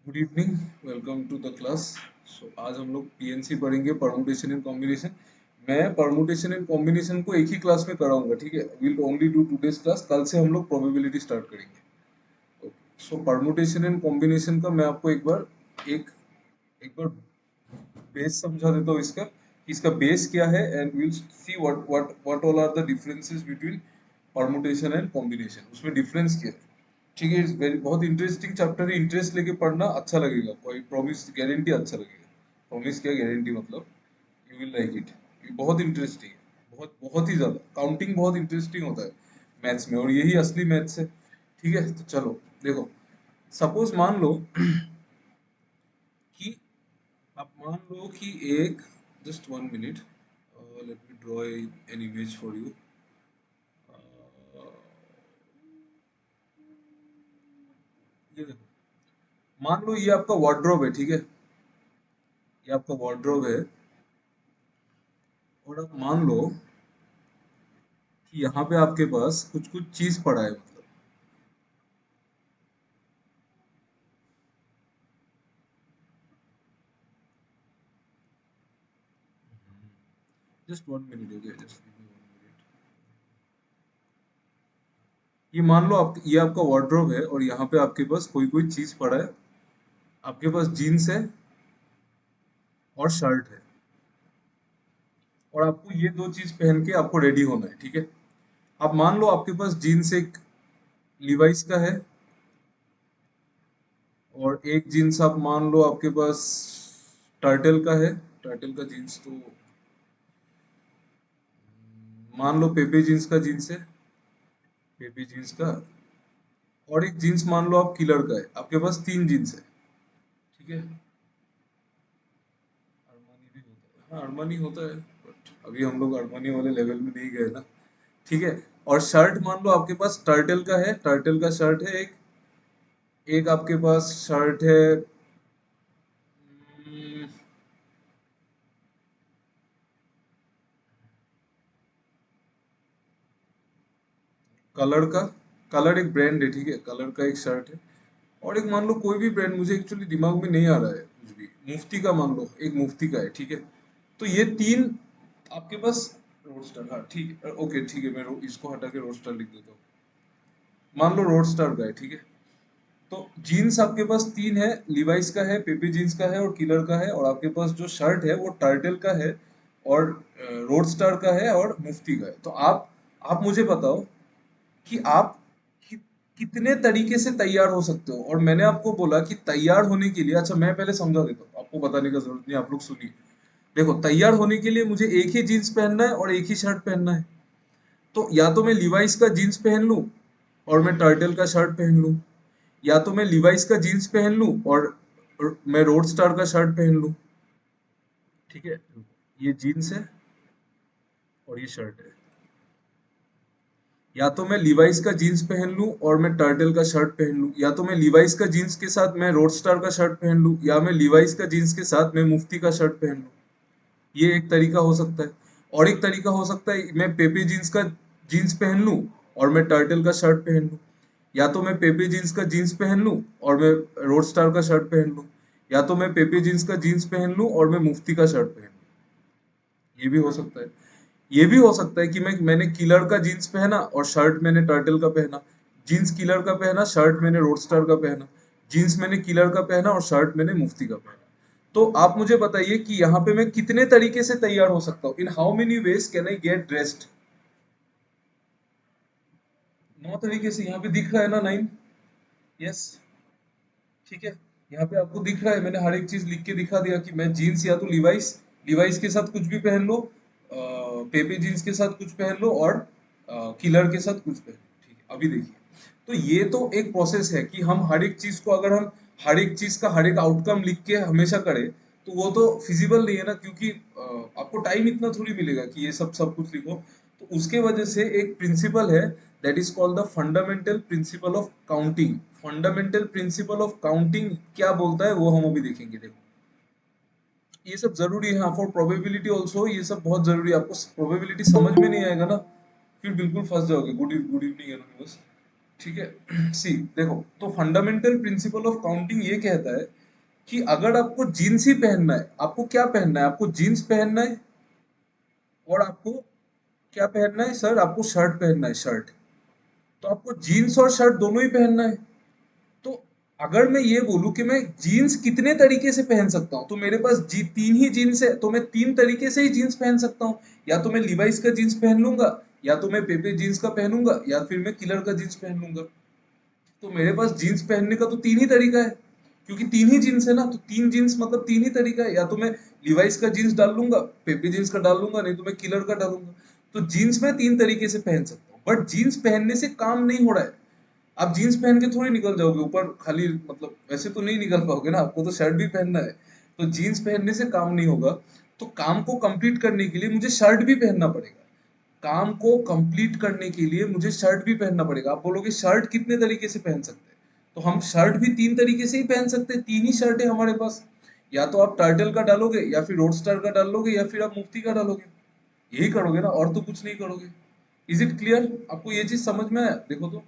Good evening, welcome to the class. So आज हम लोग पीएनसी पढ़ेंगे, परमुटेशन एंड कॉम्बिनेशन। मैं परमुटेशन एंड कॉम्बिनेशन को एक ही क्लास में कराऊंगा, ठीक है। Will only do today's class. कल से हम लोग प्रोबेबिलिटी स्टार्ट करेंगे। सो परमुटेशन एंड कॉम्बिनेशन का मैं आपको एक एक बार बेस समझा देता हूँ इसका कि इसका बेस क्या है, and will see what all are the differences between permutation and combination. उसमें डिफरेंस क्या है, ठीक है। इट्स वेरी बहुत इंटरेस्टिंग चैप्टर है। इंटरेस्ट लेके पढ़ना, अच्छा लगेगा। कोई प्रॉमिस गारंटी अच्छा लगेगा। प्रॉमिस क्या, गारंटी मतलब यू विल लाइक इट। ये बहुत इंटरेस्टिंग है, बहुत बहुत ही ज्यादा। काउंटिंग बहुत इंटरेस्टिंग होता है मैथ्स में, और यही असली मैथ्स है, ठीक है। तो चलो देखो, सपोज मान लो कि आप मान लो कि एक, just 1 minute, let me draw an image for you. ये देखो, मान लो ये आपका वार्डरोब है, ठीक है। ये आपका वार्डरोब है, और आप मान लो कि यहाँ पे आपके पास कुछ कुछ चीज पड़ा है, मतलब जस्ट 1 मिनट हो गया, जस्ट ये मान लो आप, ये आपका वार्डरोब है और यहाँ पे आपके पास कोई कोई चीज पड़ा है। आपके पास जीन्स है और शर्ट है, और आपको ये दो चीज पहन के आपको रेडी होना है, ठीक है। अब मान लो आपके पास जीन्स एक लिवाइस का है, और एक जीन्स आप मान लो आपके पास टर्टल का है। टर्टल का जीन्स तो मान लो पेपे जीन्स का जीन्स है, पेपे जीन्स का। और एक जीन्स मान लो आप किलर का है। आपके पास तीन जीन्स है, ठीक है। अरमानी भी होता है, हाँ अरमानी होता है, बट अभी हम लोग अरमानी वाले लेवल में नहीं गए ना, ठीक है। और शर्ट मान लो आपके पास टर्टल का है, टर्टल का शर्ट है एक। एक आपके पास शर्ट है कलर का। कलर एक ब्रांड है, ठीक है, कलर का एक शर्ट है। और एक मान लो कोई भी ब्रांड, मुझे एक्चुअली दिमाग में नहीं आ रहा है कुछ भी। मुफ्ती का मान लो, एक मुफ्ती का है, ठीक है। तो ये तीन आपके पास। रोडस्टर, हाँ ठीक है, ओके ठीक है, मैं इसको हटा के रोडस्टर लिख देता हूँ। मान लो रोडस्टर का है, ठीक है। तो जीन्स आपके पास तीन है, लिवाइस का है, पेपी जीन्स का है, और किलर का है। और आपके पास जो शर्ट है वो टर्टल का है, और रोडस्टर का है, और मुफ्ती का है। तो आप मुझे बताओ कि आप कि, कितने तरीके से तैयार हो सकते हो। और मैंने आपको बोला कि तैयार होने के लिए, अच्छा मैं पहले समझा देता हूँ, आपको बताने का जरूरत नहीं, आप लोग सुनिए। देखो, तैयार होने के लिए मुझे एक ही जीन्स पहनना है और एक ही शर्ट पहनना है। तो या तो मैं लिवाइस का जीन्स पहन लूं और मैं टर्टल का शर्ट पहन लूं, या तो मैं लिवाइस का जीन्स पहन लूं और मैं रोड स्टार का शर्ट पहन लूं, ठीक है। ये जीन्स है और ये शर्ट है। या तो मैं लिवाइस का जीन्स पहन लूं और मैं टर्टल का शर्ट पहन लूं, या तो मैं लिवाइस का जीन्स के साथ मैं रोड स्टार का शर्ट पहन लूं, या मैं लिवाइस का जीन्स के साथ मैं मुफ्ती का शर्ट पहन लूं। ये एक तरीका हो सकता है। और एक तरीका हो सकता है, मैं पेपी जीन्स का जीन्स पहन लूं और मैं टर्टल का शर्ट पहन लूं। या तो मैं पेपी जीन्स का जीन्स पहन लूं और मैं रोड स्टार का शर्ट पहन लूं। या तो मैं पेपी जीन्स का जीन्स पहन लूं और मैं मुफ्ती का शर्ट पहन लूं। ये भी हो सकता है। ये भी हो सकता है कि मैंने किलर का जीन्स पहना और शर्ट मैंने टर्टल का पहना। जीन्स किलर का पहना, शर्ट मैंने रोडस्टर का पहना। जीन्स मैंने किलर का पहना और शर्ट मैंने मुफ्ती का पहना। तो आप मुझे बताइए कि यहाँ पे मैं कितने तरीके से तैयार हो सकता हूँ। इन how many ways can I get dressed. 9 तरीके से। यहाँ पे दिख रहा है ना, 9। यस, ठीक है। यहाँ पे आपको दिख रहा है, मैंने हर एक चीज लिख के दिखा दिया कि मैं जीन्स या तो लिवाइस, लिवाइस के साथ कुछ भी पहन लो, पेपे जीन्स के साथ कुछ पहन लो, और किलर के साथ कुछ पहन लो, ठीक है। अभी देखिए, तो ये तो एक प्रोसेस है कि हम हर एक चीज को, अगर हम हर एक चीज का हर एक आउटकम लिख के हमेशा करें, तो वो तो फिजिबल नहीं है ना, क्योंकि आपको टाइम इतना थोड़ी मिलेगा कि ये सब सब कुछ लिखो। तो उसके वजह से एक प्रिंसिपल है, that is called the fundamental principle of counting. Fundamental principle of counting क्या बोलता है वो हम अभी देखेंगे। देखो, ये सब जरूरी है फॉर प्रोबेबिलिटी ऑल्सो। ये सब बहुत जरूरी है। आपको प्रोबेबिलिटी समझ में नहीं आएगा ना, फिर बिल्कुल फंस जाओगे। Good evening universe. ठीक है। सी देखो, तो फंडामेंटल प्रिंसिपल ऑफ काउंटिंग ये कहता है कि अगर आपको जीन्स ही पहनना है, आपको क्या पहनना है, आपको जीन्स पहनना है और आपको क्या पहनना है सर, आपको शर्ट पहनना है, शर्ट। तो आपको जीन्स और शर्ट दोनों ही पहनना है। तो अगर मैं ये बोलूं कि मैं जीन्स कितने तरीके से पहन सकता हूँ, तो मेरे पास तीन ही जीन्स है, तो मैं तीन तरीके से ही जीन्स पहन सकता हूँ। या तो मैं लिवाइस का जीन्स पहन लूंगा, या तो मैं पेपे जीन्स का पहनूंगा, या फिर मैं किलर का जीन्स पहन लूंगा। तो मेरे पास जीन्स पहनने का तो तीन ही तरीका है, क्योंकि तीन ही जीन्स है ना, तो तीन जीन्स मतलब तीन ही तरीका है। या तो मैं लिवाइस का जीन्स डाल लूंगा, पेपे जीन्स का डाल लूंगा, नहीं तो मैं किलर का डालूंगा। तो जीन्स मैं तीन तरीके से पहन सकता हूँ, बट जीन्स पहनने से काम नहीं हो रहा है। आप जीन्स पहन के थोड़ी निकल जाओगे ऊपर, खाली मतलब वैसे तो नहीं निकल पाओगे ना, आपको तो शर्ट भी पहनना है। तो जीन्स पहनने से काम नहीं होगा। तो काम को कंप्लीट करने के लिए मुझे शर्ट भी पहनना पड़ेगा। काम को कंप्लीट करने के लिए मुझे शर्ट भी पहनना पड़ेगा। आप बोलोगे शर्ट कितने तरीके से पहन सकते हैं, तो हम शर्ट भी तीन तरीके से ही पहन सकते हैं, तीन ही शर्ट है हमारे पास। या तो आप टर्टल का डालोगे, या फिर रोड स्टार का डालोगे, या फिर आप मुफ्ती का डालोगे। यही करोगे ना, और तो कुछ नहीं करोगे। Is it clear? आपको ये चीज समझ में आया? देखो तो,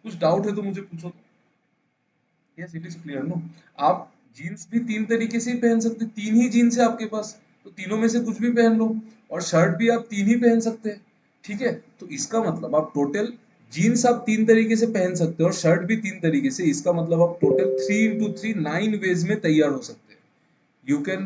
कुछ डाउट है तो मुझे पूछो तो। Yes, it is clear no. आप जीन्स भी तीन तरीके से ही पहन सकते, तीन ही जीन्स है आपके पास, तो तीनों में से कुछ भी पहन लो। और शर्ट भी आप तीन ही पहन सकते हैं। ठीक है, तो इसका मतलब आप टोटल जीन्स आप तीन तरीके से पहन सकते हो और शर्ट भी तीन तरीके से। इसका मतलब आप टोटल 3 into 3 9 वेज में तैयार हो सकते हैं। You can,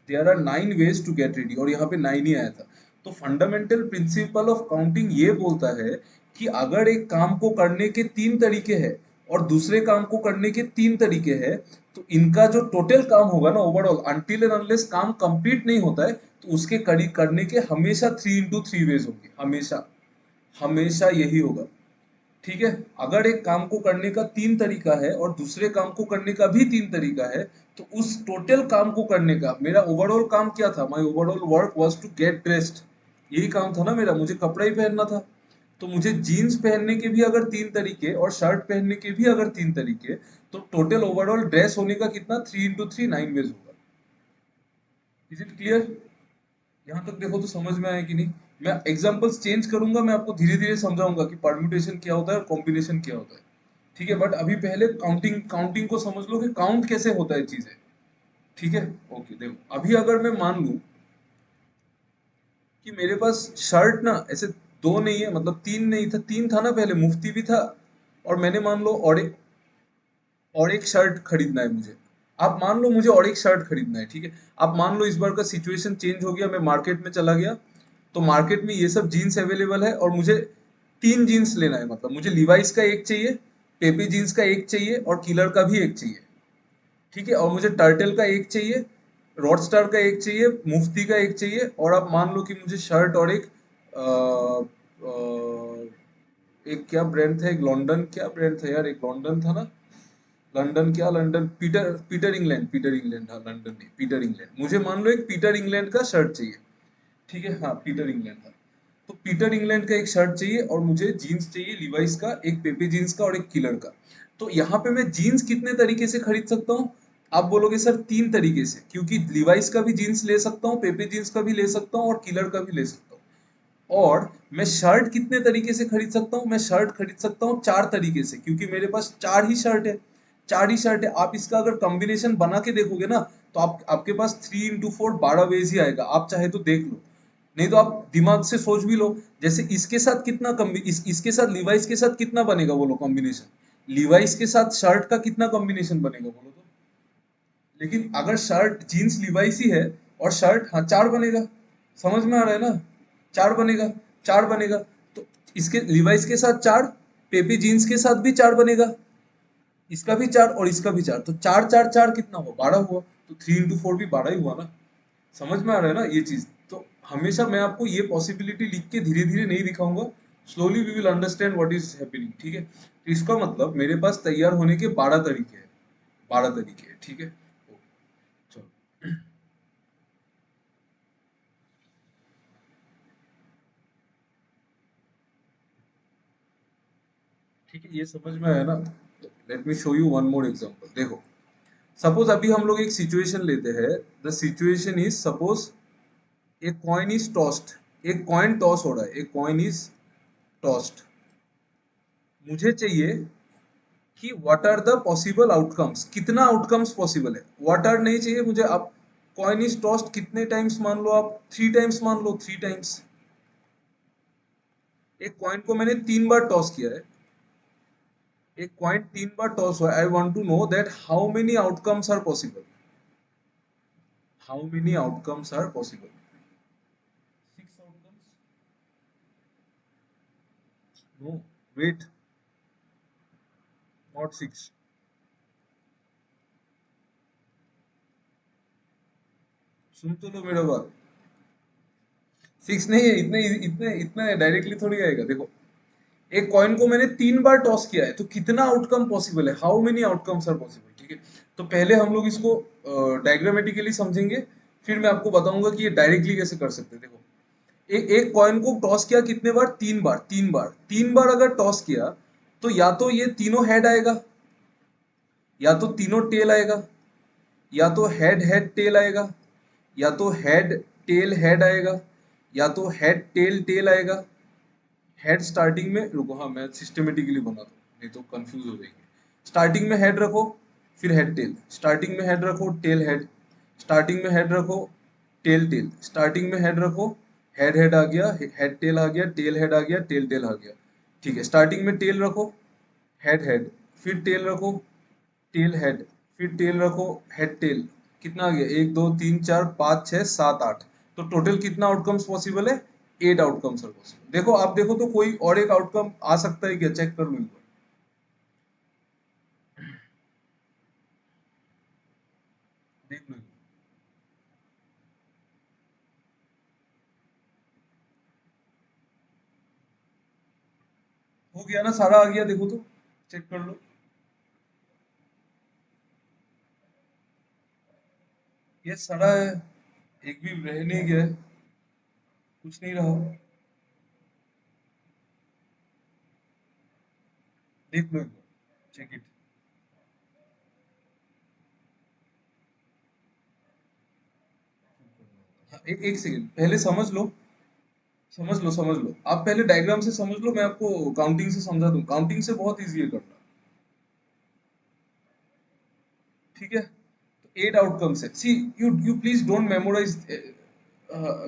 there are 9 ways to get ready, और यहाँ पे 9 ही आया था। तो फंडामेंटल प्रिंसिपल ऑफ काउंटिंग ये बोलता है कि अगर एक काम को करने के तीन तरीके हैं और दूसरे काम को करने के तीन तरीके हैं, तो इनका जो टोटल काम होगा ना ओवरऑल, अनटिल एंड अनलेस काम कंप्लीट नहीं होता है, तो उसके कड़ी करने के हमेशा 3 into 3 ways होंगे, हमेशा। हमेशा यही होगा। ठीक है, अगर एक काम को करने का तीन तरीका है और दूसरे काम को करने का भी तीन तरीका है, तो उस टोटल काम को करने का मेरा ओवरऑल काम क्या था, my overall work was to get dressed. यही काम था ना मेरा, मुझे कपड़ा ही पहनना था। तो मुझे जीन्स पहनने के भी अगर तीन तरीके और शर्ट पहनने के भी अगर तीन तरीके, तो टोटल ओवरऑल ड्रेस होने का कितना, 3 into 3 9 ways होगा। Is it clear? यहाँ तक देखो तो समझ में आया कि नहीं? मैं एग्जांपल्स चेंज करूंगा, मैं आपको धीरे धीरे समझाऊंगा कि परम्यूटेशन क्या होता है और कॉम्बिनेशन क्या होता है। ठीक है, बट अभी पहले काउंटिंग काउंटिंग को समझ लो कि काउंट कैसे होता है चीजें। ठीक है, ओके। देखो, अभी अगर मैं मान लूं कि मेरे पास शर्ट ना ऐसे दो नहीं है, मतलब तीन नहीं था, तीन था ना पहले, मुफ्ती भी था, और मैंने मान लो और एक शर्ट खरीदना है मुझे। आप मान लो मुझे और एक शर्ट खरीदना है, ठीक है। आप मान लो इस बार का सिचुएशन चेंज हो गया, मैं मार्केट में चला गया, तो मार्केट में ये सब जीन्स अवेलेबल है और मुझे तीन जीन्स लेना है। मतलब मुझे लिवाइस का एक चाहिए, पेपी जीन्स का एक चाहिए, और किलर का भी एक चाहिए। ठीक है, और मुझे टर्टल का एक चाहिए, रॉड स्टार का एक चाहिए, मुफ्ती का एक चाहिए, और आप मान लो कि मुझे शर्ट और एक एक क्या ब्रांड था, एक लॉन्डन, क्या ब्रांड था यार, एक लॉन्डन था ना, लंदन, क्या London, Peter Peter England, Peter England, हाँ लंदन नहीं, पीटर इंग्लैंड। मुझे मान लो एक पीटर इंग्लैंड का शर्ट चाहिए। ठीक है, हाँ पीटर इंग्लैंड का। तो पीटर इंग्लैंड का एक शर्ट चाहिए, और मुझे जीन्स चाहिए लिवाइस का, एक पेपी जीन्स का और एक किलर का। तो यहाँ पे मैं जीन्स कितने तरीके से खरीद सकता हूँ? आप बोलोगे सर तीन तरीके से, क्योंकि लिवाइस का भी जीन्स ले सकता हूँ, पेपी जीन्स का भी ले सकता हूँ, और किलर का भी ले सकता हूँ। और मैं शर्ट कितने तरीके से खरीद सकता हूँ? मैं शर्ट खरीद सकता हूँ चार तरीके से, क्योंकि मेरे पास चार ही शर्ट है। चार ही शर्ट है। आप इसका अगर कॉम्बिनेशन बना के देखोगे ना, तो आपके पास 3 into 4 12 ways ही आएगा। आप चाहे तो देख लो, नहीं तो आप दिमाग से सोच भी लो। जैसे इसके साथ कितना इसके साथ लिवाइस के साथ कितना बनेगा, बोलो कॉम्बिनेशन। लिवाइस के साथ शर्ट का कितना कॉम्बिनेशन बनेगा, बोलो तो। लेकिन अगर शर्ट जीन्स लिवाइस ही है और शर्ट, हाँ चार बनेगा। समझ में आ रहा है ना? चार बनेगा, चार बनेगा। तो इसके लिवाइस के साथ चार, पेपी जीन्स के साथ भी चार बनेगा, इसका भी चार और इसका भी चार, तो चार चार चार कितना हुआ, 12 हुआ। तो 3 into 4 भी 12 ही हुआ ना। समझ में आ रहा है ना ये चीज? तो हमेशा मैं आपको ये पॉसिबिलिटी लिख के धीरे धीरे नहीं दिखाऊंगा, slowly we will understand what is happening. ठीक है, तो इसका मतलब मेरे पास तैयार होने के 12 तरीके हैं, 12 तरीके हैं। ठीक है, चलो। ठीक है, ये समझ में आया ना? Let me show you one more example. देखो, सपोज अभी हम लोग एक सिचुएशन लेते हैं। द सिचुएशन इज, सपोज एक कॉइन इज टॉस्ड, एक कॉइन टॉस हो रहा है, एक कॉइन इज टॉस्ड। मुझे चाहिए कि what are the possible outcomes, कितना आउटकम्स पॉसिबल है। व्हाट आर नहीं चाहिए मुझे। आप कॉइन इज टॉस्ड कितने टाइम्स मान लो, आप 3 टाइम्स मान लो, 3 टाइम्स। एक कॉइन को मैंने 3 बार टॉस किया है, एक कॉइन 3 बार टॉस हुआ। I want to know that how many outcomes are possible, how many outcomes are possible. 6 outcomes? No, wait, not 6। सुन तो लो मेरा बात। 6 नहीं है, इतने इतने इतना डायरेक्टली थोड़ी आएगा। देखो, एक कॉइन को मैंने 3 बार टॉस किया है, तो कितना आउटकम पॉसिबल है, how many outcomes are possible. ठीक है, तो पहले हम लोग इसको डायग्रामेटिकली समझेंगे, फिर मैं आपको बताऊंगा कि ये डायरेक्टली कैसे कर सकते हैं। देखो, एक एक कॉइन को टॉस किया कितने बार, 3 बार, 3 बार, 3 बार अगर टॉस किया तो या तो ये तीनों हेड आएगा, या तो तीनों टेल आएगा, या तो हेड हेड टेल आएगा, या तो हेड टेल हेड आएगा, या तो हेड टेल टेल आएगा। हेड स्टार्टिंग में, रुको, हाँ मैं सिस्टमेटिकली बना दूँ, नहीं तो कंफ्यूज हो जाएंगे। स्टार्टिंग में हेड रखो, फिर हेड टेल, स्टार्टिंग में हेड रखो, टेल हेड, स्टार्टिंग में हेड रखो, टेल टेल, स्टार्टिंग में हेड रखो, हेड हेड आ गया, हेड टेल आ गया, टेल हेड आ गया, टेल टेल आ गया। ठीक है, स्टार्टिंग में टेल रखो, हेड हेड, फिर टेल रखो, टेल हेड, फिर टेल रखो, हेड टेल। कितना आ गया, 1 2 3 4 5 6 7 8। तो टोटल कितना आउटकम्स पॉसिबल है, 8 आउटकम्स है पॉसिबल। देखो, आप देखो तो कोई और एक आउटकम आ सकता है क्या, चेक कर लो एक बार। देख लो एक बार। हो गया ना, सारा आ गया, देखो तो, चेक कर लो। ये सारा है, एक भी रह नहीं गया है, कुछ नहीं रहा। देख लो एक बार, चेक इट। हाँ, एक सेकंड पहले समझ लो, समझ लो, समझ लो। आप पहले डायग्राम से समझ लो, मैं आपको काउंटिंग से समझा दूं। काउंटिंग से बहुत इजी है करना। ठीक है, तो 8 आउटकम्स है। See, you please don't memorize,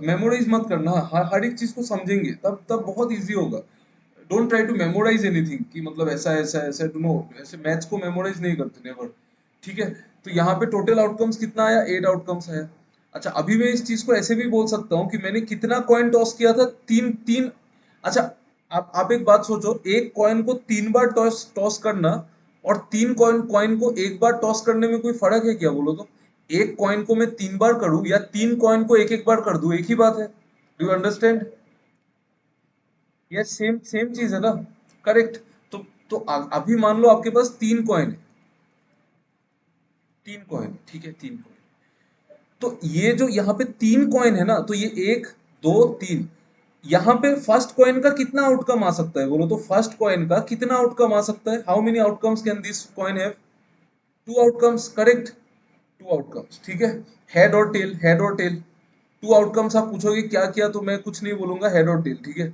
memorize मत करना। हर एक चीज को समझेंगे तब तब बहुत इजी होगा। Don't try to memorise anything कि मतलब ऐसा ऐसा ऐसा, डू नो, ऐसे मैथ्स को मेमोराइज नहीं करते, नेवर। ठीक है, तो यहाँ पे टोटल आउटकम्स कितना आया, 8 आउटकम्स है। अच्छा, अभी मैं इस चीज को ऐसे भी बोल सकता हूँ कि मैंने कितना कॉइन टॉस किया था, तीन तीन। अच्छा, आप एक बात सोचो, एक कॉइन को 3 बार टॉस टॉस करना और 3 कॉइन कॉइन को एक बार टॉस करने में कोई फर्क है क्या, बोलो तो। एक कॉइन को मैं 3 बार करूं या 3 कॉइन को एक एक बार कर दूं, एक ही बात है। Do you understand? ये सेम सेम चीज है ना, करेक्ट। तो अभी मान लो आपके पास 3 कॉइन है, 3 कॉइन, ठीक है, 3 कॉइन। तो ये जो यहाँ पे 3 कॉइन है ना, तो ये 1 2 3, यहाँ पे फर्स्ट कॉइन का कितना आउटकम आ सकता है, बोलो तो। फर्स्ट कॉइन का कितना आउटकम आ सकता है, how many outcomes can this coin have? 2 outcomes, correct. 2 outcomes, ठीक है। हेड और टेल, हेड और टेल, 2 आउटकम्स। आप पूछोगे क्या किया, तो मैं कुछ नहीं बोलूंगा, हेड और टेल, ठीक है।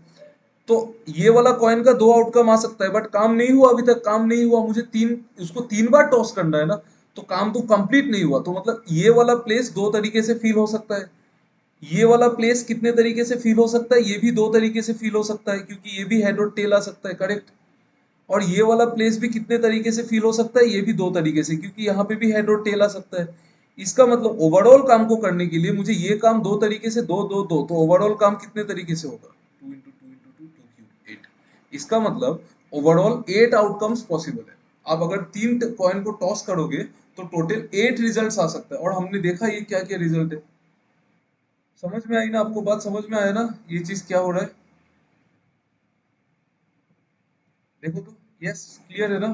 तो ये वाला कॉइन का 2 आउटकम आ सकता है, बट काम नहीं हुआ, अभी तक काम नहीं हुआ। मुझे उसको 3 बार टॉस करना है ना, तो काम तो कंप्लीट नहीं हुआ। तो मतलब ये वाला प्लेस 2 तरीके से फील हो सकता है, ये वाला प्लेस कितने तरीके से फील हो सकता है, ये भी 2 तरीके से फील हो सकता है, क्योंकि ये भी हेड और टेल आ सकता है, करेक्ट। और ये वाला प्लेस भी कितने तरीके से फील हो सकता है, ये भी 2 तरीके से, क्योंकि यहाँ पे भी हेड और टेल आ सकता है। इसका मतलब ओवरऑल काम को करने के लिए मुझे ये काम 2 तरीके से, दो दो दो, तो ओवरऑल काम कितने तरीके से होगा, 2 × 2 × 2 = 8। इसका मतलब ओवरऑल 8 आउटकम्स पॉसिबल है। आप अगर 3 कॉइन को टॉस करोगे तो टोटल 8 रिजल्ट आ सकता है, और हमने देखा ये क्या क्या रिजल्ट है। समझ में आई ना आपको, बात समझ में आया ना, ये चीज क्या हो रहा है। देखो तो, यस, क्लियर है ना।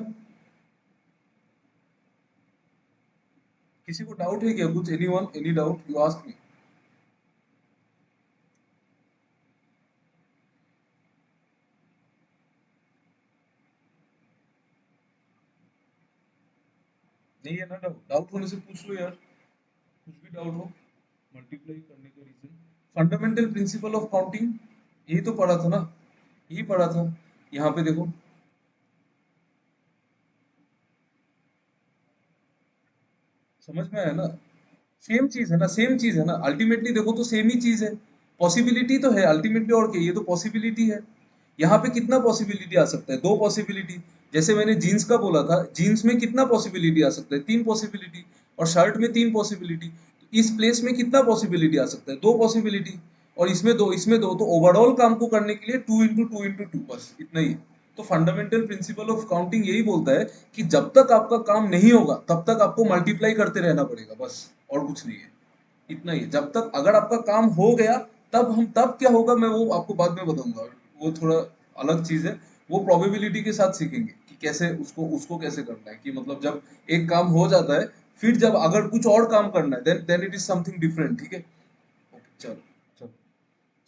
किसी को डाउट है क्या, कुछ, anyone, any doubt, you ask मी। नहीं है ना डाउट, डाउट होने से पूछ लो यार, कुछ भी डाउट हो। मल्टीप्लाई करने का reason, fundamental principle of counting, यही तो पढ़ा था ना, यही पढ़ा था। यहाँ पे देखो, समझ में आया ना? सेम चीज है ना, सेम चीज है ना, अल्टीमेटली देखो तो सेम ही चीज है। पॉसिबिलिटी तो है अल्टीमेटली, और क्या, ये तो पॉसिबिलिटी है। यहाँ पे कितना पॉसिबिलिटी आ सकता है? दो पॉसिबिलिटी। जैसे मैंने जीन्स का बोला था, जीन्स में कितना पॉसिबिलिटी आ सकता है? तीन पॉसिबिलिटी। और शर्ट में तीन पॉसिबिलिटी। इस प्लेस में कितना पॉसिबिलिटी आ सकता है? दो पॉसिबिलिटी। और इसमें दो, इसमें दो, तो ओवरऑल काम को करने के लिए टू इंटू टू, बस इतना ही है। तो फंडामेंटल प्रिंसिपल ऑफ काउंटिंग यही बोलता है कि जब तक आपका काम नहीं होगा तब तक आपको मल्टीप्लाई करते रहना पड़ेगा, बस। और कुछ नहीं है, इतना ही है। जब तक, अगर आपका काम हो गया, तब क्या होगा मैं वो आपको बाद में बताऊंगा, वो थोड़ा अलग चीज है। वो प्रोबेबिलिटी के साथ सीखेंगे कि कैसे उसको उसको कैसे करना है, कि मतलब जब एक काम हो जाता है, फिर जब अगर कुछ और काम करना है, then it is something different, ठीक है। ओके, चलो। चलो।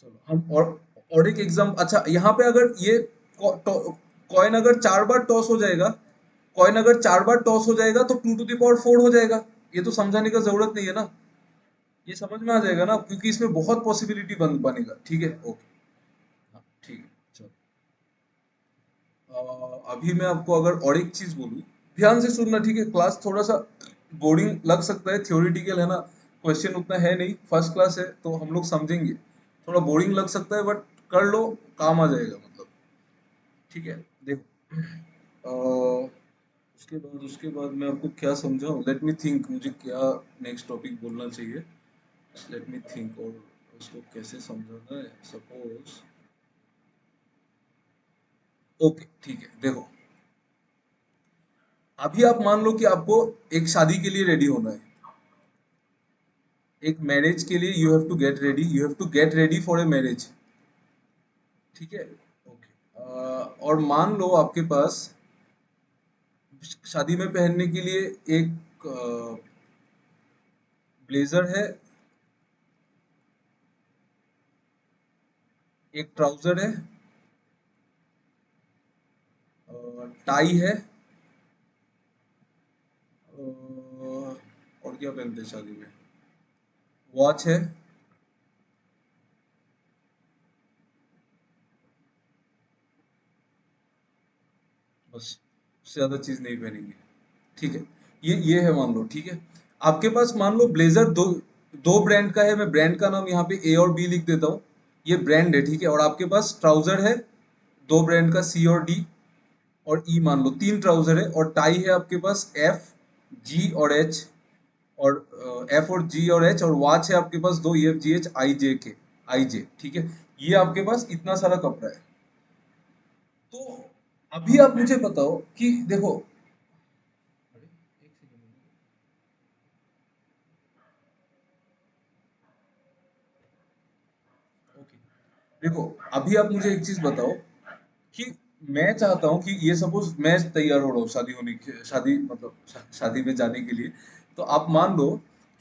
चलो हम और एक एग्जाम, अच्छा यहाँ पे अगर ये कॉइन अगर 4 बार टॉस हो जाएगा, कॉइन अगर 4 बार टॉस हो जाएगा तो 2 टू द पावर 4 हो जाएगा। ये तो समझाने का जरूरत नहीं है ना, ये समझ में आ जाएगा ना, क्योंकि इसमें बहुत पॉसिबिलिटी बनेगा, ठीक है। ओके। हाँ, ठीक है। चलो। अभी मैं आपको अगर और एक चीज बोलूं, ध्यान से सुनना, ठीक है। क्लास थोड़ा सा बोरिंग लग सकता है, थियोरिटिकल है ना, क्वेश्चन उतना है नहीं, फर्स्ट क्लास है तो हम लोग समझेंगे। थोड़ा बोरिंग लग सकता है, बट कर लो, काम आ जाएगा मतलब, ठीक है। देखो, उसके बाद मैं आपको क्या समझाऊं, लेट मी थिंक, मुझे क्या नेक्स्ट टॉपिक बोलना चाहिए। लेट मी थिंक, और उसको कैसे समझाना है, सपोज। ओके, ठीक है। देखो, अभी आप मान लो कि आपको एक शादी के लिए रेडी होना है, एक मैरिज के लिए you have to get ready, you have to get ready for a marriage, ठीक है। ओके। और मान लो आपके पास शादी में पहनने के लिए एक ब्लेजर है, एक ट्राउजर है, टाई है, और क्या पहनते हैं शादी में, वॉच है, बस। उससे ज्यादा चीज नहीं पहनेंगे, ठीक है। ये है, मान लो, ठीक है। आपके पास मान लो ब्लेजर दो दो ब्रांड का है, मैं ब्रांड का नाम यहाँ पे ए और बी लिख देता हूँ, ये ब्रांड है, ठीक है। और आपके पास ट्राउजर है, दो ब्रांड का, सी और डी और ई, मान लो तीन ट्राउजर है। और टाई है आपके पास, एफ, जी और एच, और एफ और जी और एच। और वॉच है आपके पास दो, E F G H I जे के, आई जे, ठीक है। ये आपके पास इतना सारा कपड़ा है। तो अभी आप मुझे बताओ कि देखो, अरे, एक सेकंड। ओके, देखो, अभी आप मुझे एक चीज बताओ कि मैं चाहता हूँ कि ये सपोज मैं तैयार हो रहा हूँ शादी मतलब शादी में जाने के लिए। तो आप मान लो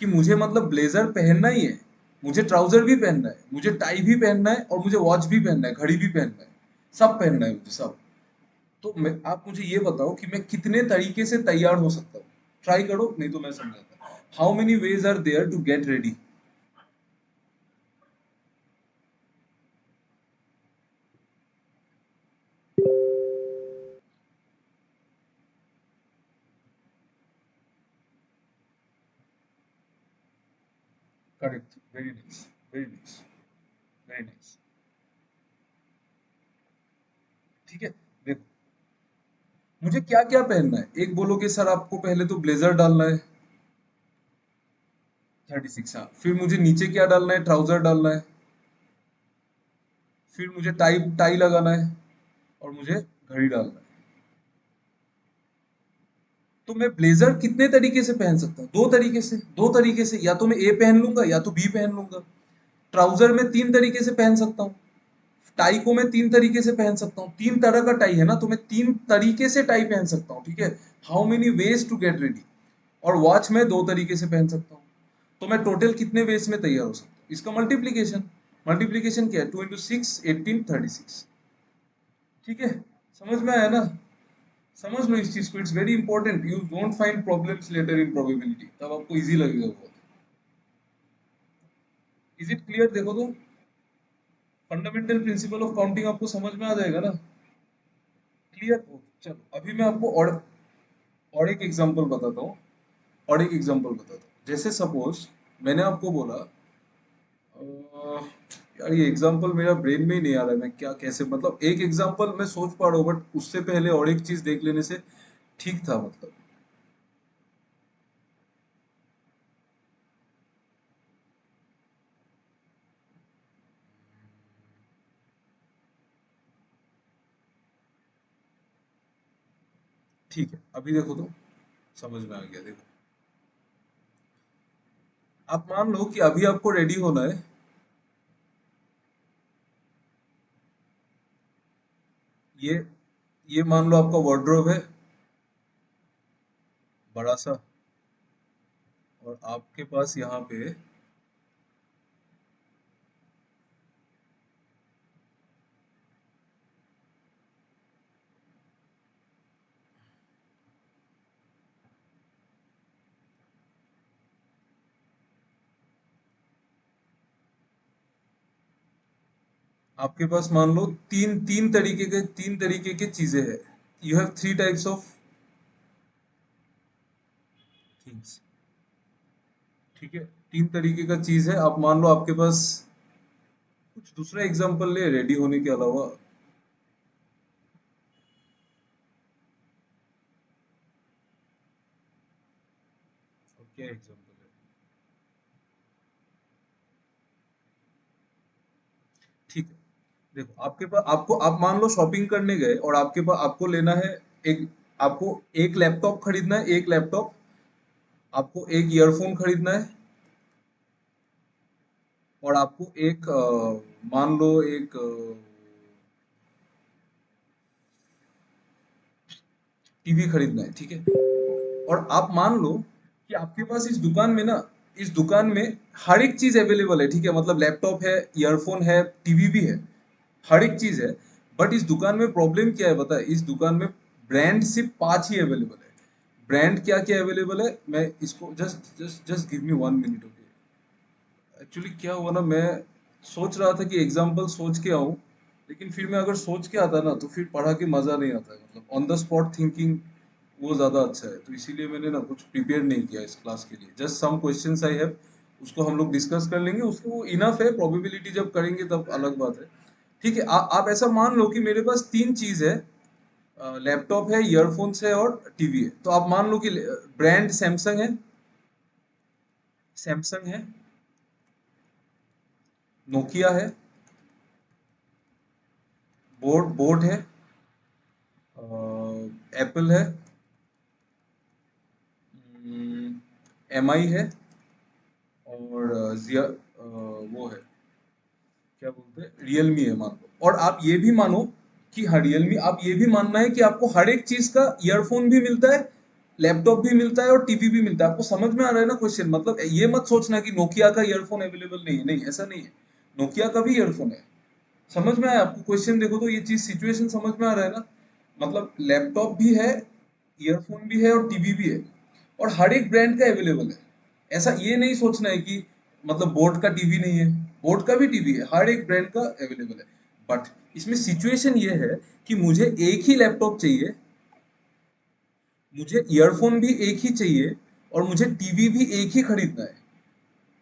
कि मुझे मतलब ब्लेजर पहनना ही है, मुझे ट्राउजर भी पहनना है, मुझे टाई भी पहनना है, और मुझे वॉच भी पहनना है, घड़ी भी पहनना है, सब पहनना है मुझे, सब। तो आप मुझे ये बताओ कि मैं कितने तरीके से तैयार हो सकता हूँ। ट्राई करो, नहीं तो मैं समझाता हूँ। How many ways are there to get ready? Correct, very nice, very nice, very nice, ठीक है। देखो, मुझे क्या क्या पहनना है, एक बोलोगे सर आपको पहले तो ब्लेजर डालना है, 36, हाँ। फिर मुझे नीचे क्या डालना है, ट्राउजर डालना है। फिर मुझे टाई टाई लगाना है, और मुझे घड़ी डालना है। तो मैं ब्लेजर कितने तरीके से पहन सकता हूँ? दो तरीके से, दो तरीके से, या तो मैं ए पहन लूंगा या तो बी पहन लूंगा। ट्राउजर में तीन तरीके से पहन सकता हूँ, टाई को मैं तीन तरीके से पहन सकता हूँ, तीन तरह का टाई है ना, तो मैं तीन तरीके से टाई पहन सकता हूँ, ठीक है। How many ways to get ready? और वॉच में दो तरीके से पहन सकता हूँ। तो मैं टोटल कितने वेज में तैयार हो सकता हूँ? इसका मल्टीप्लीकेशन, मल्टीप्लीकेशन क्या है, 2 इंटू 6, 18, 36, ठीक है। समझ में आया ना? समझ लो इस चीज को, it's very important, you don't find problems later in probability, तब आपको इजी लगेगा बहुत। Is it clear? देखो तो, फंडामेंटल प्रिंसिपल ऑफ काउंटिंग आपको समझ में आ जाएगा ना? क्लियर? चलो, अभी मैं आपको और एक एग्जांपल बताता हूँ। और एक एग्जांपल बताता हूँ। जैसे सपोज मैंने आपको बोला यार ये एग्जांपल मेरा ब्रेन में ही नहीं आ रहा है, मैं क्या कैसे मतलब एक एग्जांपल मैं सोच पा रहा हूँ बट उससे पहले और एक चीज देख लेने से ठीक था मतलब। ठीक है अभी देखो तो समझ में आ गया। देखो आप मान लो कि अभी आपको रेडी होना है। ये ये मान लो आपका वार्डरोब है बड़ा सा, और आपके पास यहाँ पे आपके पास मान लो तीन तीन तरीके के चीजें हैं। You have three types of things. ठीक है तीन तरीके का चीज है। आप मान लो आपके पास कुछ दूसरा एग्जांपल ले रेडी होने के अलावा। क्या एग्जांपल है? ठीक है देखो आपके पास आपको आप मान लो शॉपिंग करने गए और आपके पास आपको लेना है एक आपको एक लैपटॉप खरीदना है। एक लैपटॉप, आपको एक ईयरफोन खरीदना है, और आपको एक मान लो एक टीवी खरीदना है। ठीक है और आप मान लो कि आपके पास इस दुकान में ना इस दुकान में हर एक चीज अवेलेबल है। ठीक है मतलब लैपटॉप है, ईयरफोन है, टीवी भी है, हर एक चीज है। बट इस दुकान में प्रॉब्लम क्या है पता है? इस दुकान में ब्रांड सिर्फ पांच ही अवेलेबल है। ब्रांड क्या क्या अवेलेबल है मैं इसको just just just give me 1 minute okay. Actually क्या हुआ ना, मैं सोच रहा था कि एग्जाम्पल सोच के आऊं, लेकिन फिर मैं अगर सोच के आता ना तो फिर पढ़ा के मजा नहीं आता है। मतलब ऑन द स्पॉट थिंकिंग वो ज्यादा अच्छा है, तो इसीलिए मैंने ना कुछ प्रिपेयर नहीं किया इस क्लास के लिए। Just some questions I have, उसको हम लोग डिस्कस कर लेंगे, उसको वो इनफ है। प्रोबेबिलिटी जब करेंगे तब अलग बात है। ठीक है आप ऐसा मान लो कि मेरे पास तीन चीज है, लैपटॉप है, ईयरफोन्स है और टीवी है। तो आप मान लो कि ब्रांड सैमसंग है, सैमसंग है, नोकिया है, बोट है, एप्पल है, एम आई है, और वो है क्या बोलते हैं रियलमी है मान लो। और आप ये भी मानो कि हाँ रियलमी, आप ये भी मानना है कि आपको हर एक चीज का ईयरफोन भी मिलता है, लैपटॉप भी मिलता है और टीवी भी मिलता है। आपको समझ में आ रहा है ना क्वेश्चन? मतलब ये मत सोचना कि नोकिया का ईयरफोन अवेलेबल नहीं है, नहीं ऐसा नहीं है। नोकिया का भी ईयरफोन है। समझ में आया आपको? क्वेश्चन देखो तो ये चीज सिचुएशन समझ में आ रहा है ना? मतलब लैपटॉप भी है, ईयरफोन भी है और टीवी भी है, और हर एक ब्रांड का अवेलेबल है। ऐसा ये नहीं सोचना है कि मतलब बोट का टीवी नहीं है। बोट का भी टीवी है, हर एक ब्रांड का अवेलेबल है। बट इसमें सिचुएशन ये है कि मुझे एक ही लैपटॉप चाहिए, मुझे ईयरफोन भी एक ही चाहिए, और मुझे टीवी भी एक ही खरीदना है।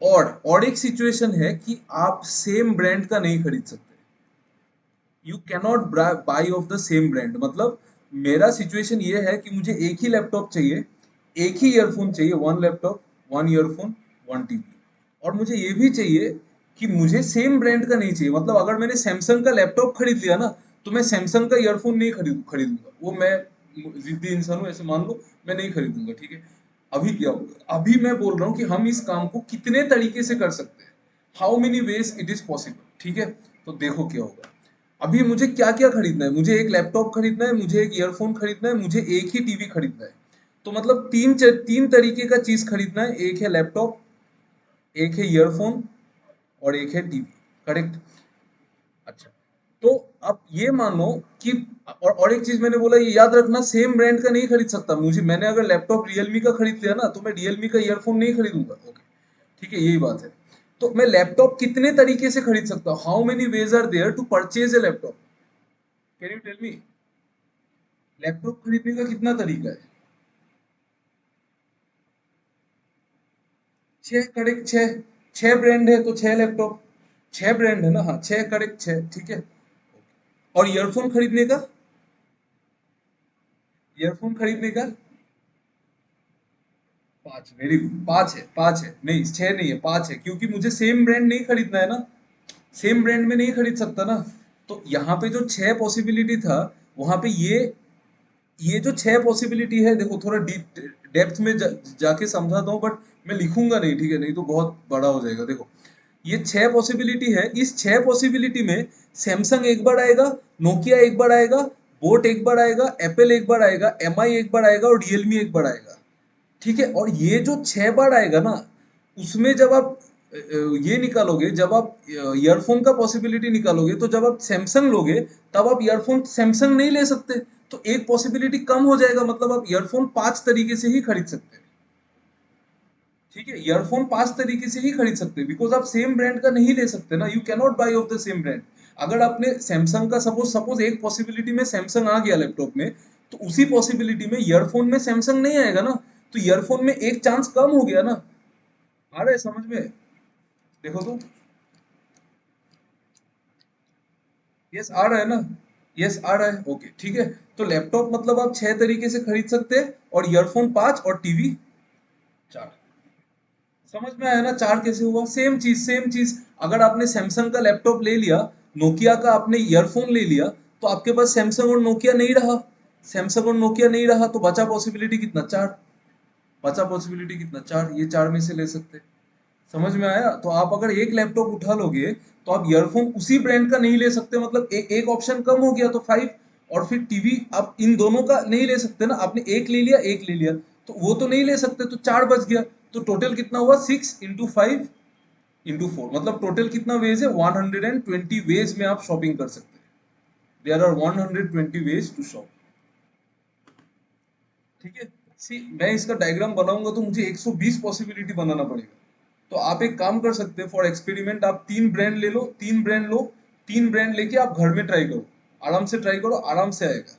और एक सिचुएशन है कि आप सेम ब्रांड का नहीं खरीद सकते। You cannot by of the same brand. मतलब मेरा सिचुएशन ये है कि मुझे एक ही लैपटॉप चाहिए, एक ही ईयरफोन चाहिए, one laptop, one earphone, one TV. और मुझे ये भी चाहिए कि मुझे सेम ब्रांड का नहीं चाहिए। मतलब अगर मैंने सैमसंग का लैपटॉप खरीद लिया ना, तो मैं सैमसंग का ईयरफोन नहीं खरीदूंगा। वो मैं जिद्दी इंसान हूँ ऐसे मान लो, मैं नहीं खरीदूंगा। ठीक है अभी क्या होगा, अभी मैं बोल रहा हूँ कि हम इस काम को कितने तरीके से कर सकते हैं, how many ways it is possible. ठीक है तो देखो क्या होगा। अभी मुझे क्या क्या खरीदना है? मुझे एक लैपटॉप खरीदना है, मुझे एक ईयरफोन खरीदना है, मुझे एक ही टीवी खरीदना है। तो मतलब तीन तरीके का चीज खरीदना है। एक है लैपटॉप, एक है ईयरफोन, और एक है टीवी। करेक्ट? अच्छा तो अब ये मानो कि और एक चीज मैंने बोला, ये याद रखना, सेम ब्रांड का नहीं खरीद सकता। मुझे मैंने अगर लैपटॉप रियलमी का खरीद लिया ना, तो मैं रियलमी का ईयरफोन नहीं खरीदूंगा। ओके ठीक है यही बात है। तो मैं लैपटॉप कितने तरीके से खरीद सकता हूँ? How many ways are there to purchase a laptop? Can you tell me? Laptop खरीदने का कितना तरीका है? छह करेक्ट, छह। छह ब्रांड है तो छह लैपटॉप। छह ब्रांड है ना, हाँ छह करेक्ट, छह ठीक है। और ईयरफोन खरीदने का, ईयरफोन खरीदने का पांच, वेरी गुड, पांच है, पांच है, नहीं छह नहीं है, पांच है, क्योंकि मुझे सेम ब्रांड नहीं खरीदना है ना, सेम ब्रांड में नहीं खरीद सकता ना। तो यहाँ पे जो छह पॉसिबिलिटी था, वहां पे ये जो छह पॉसिबिलिटी है, देखो थोड़ा डीप डेप्थ में जाके समझाता हूँ, बट मैं लिखूंगा नहीं, ठीक है, नहीं तो बहुत बड़ा हो जाएगा। देखो ये छह पॉसिबिलिटी है, इस छह पॉसिबिलिटी में सैमसंग एक बार आएगा, नोकिया एक बार आएगा, बोट एक बार आएगा, एप्पल एक बार आएगा, एमआई एक बार आएगा और रियलमी एक बार आएगा। ठीक है, और ये जो छह बार आएगा ना, उसमें जब आप ये निकालोगे, जब आप ईयरफोन का पॉसिबिलिटी निकालोगे, तो जब आप सैमसंग लोगे, तब आप ईयरफोन सैमसंग नहीं ले सकते। तो एक पॉसिबिलिटी कम हो जाएगा, मतलब आप ईयरफोन पांच तरीके से ही खरीद सकते हैं। ठीक है, ईयरफोन पांच तरीके से ही खरीद सकते हैं, बिकॉज आप सेम ब्रांड का नहीं ले सकते ना, you cannot by of the same brand. अगर आपने सैमसंग का सपोज सपोज एक पॉसिबिलिटी में सैमसंग आ गया लैपटॉप में, तो उसी पॉसिबिलिटी में ईयरफोन में सैमसंग नहीं आएगा ना, तो ईयरफोन में एक चांस कम हो गया ना। आ रहा है समझ में? देखो तो, यस आ रहा है ना, यस आ रहा है, ओके ठीक है। तो लैपटॉप मतलब आप छह तरीके से खरीद सकते हैं, और ईयरफोन पांच, और टीवी चार। समझ में आया ना, चार कैसे हुआ? सेम चीज, सेम चीज। अगर आपने सैमसंग का लैपटॉप ले लिया, नोकिया का आपने ईयरफोन ले लिया, तो आपके पास सैमसंग और नोकिया नहीं रहा, सैमसंग और नोकिया नहीं रहा, तो बचा पॉसिबिलिटी कितना? चार। बचा पॉसिबिलिटी कितना? चार, ये चार में से ले सकते हैं। समझ में आया? तो आप अगर एक लैपटॉप उठा लोगे, तो आप ईयरफोन उसी ब्रांड का नहीं ले सकते, मतलब एक ऑप्शन कम हो गया, तो फाइव। और फिर टीवी आप इन दोनों का नहीं ले सकते ना, आपने एक ले लिया, एक ले लिया, तो वो तो नहीं ले सकते, तो चार बच गया। तो टोटल कितना हुआ? Six into five into four, मतलब टोटल कितना वेज है? 120 वेज में आप शॉपिंग कर सकते हैं। There are 120 ways to shop. ठीक है, सी मैं इसका डायग्राम बनाऊंगा तो मुझे 120 पॉसिबिलिटी बनाना पड़ेगा। तो आप एक काम कर सकते हैं, फॉर एक्सपेरिमेंट आप तीन ब्रांड ले लो, तीन ब्रांड लो, तीन ब्रांड लेके आप घर में ट्राई करो, आराम से ट्राई करो, आराम से आएगा,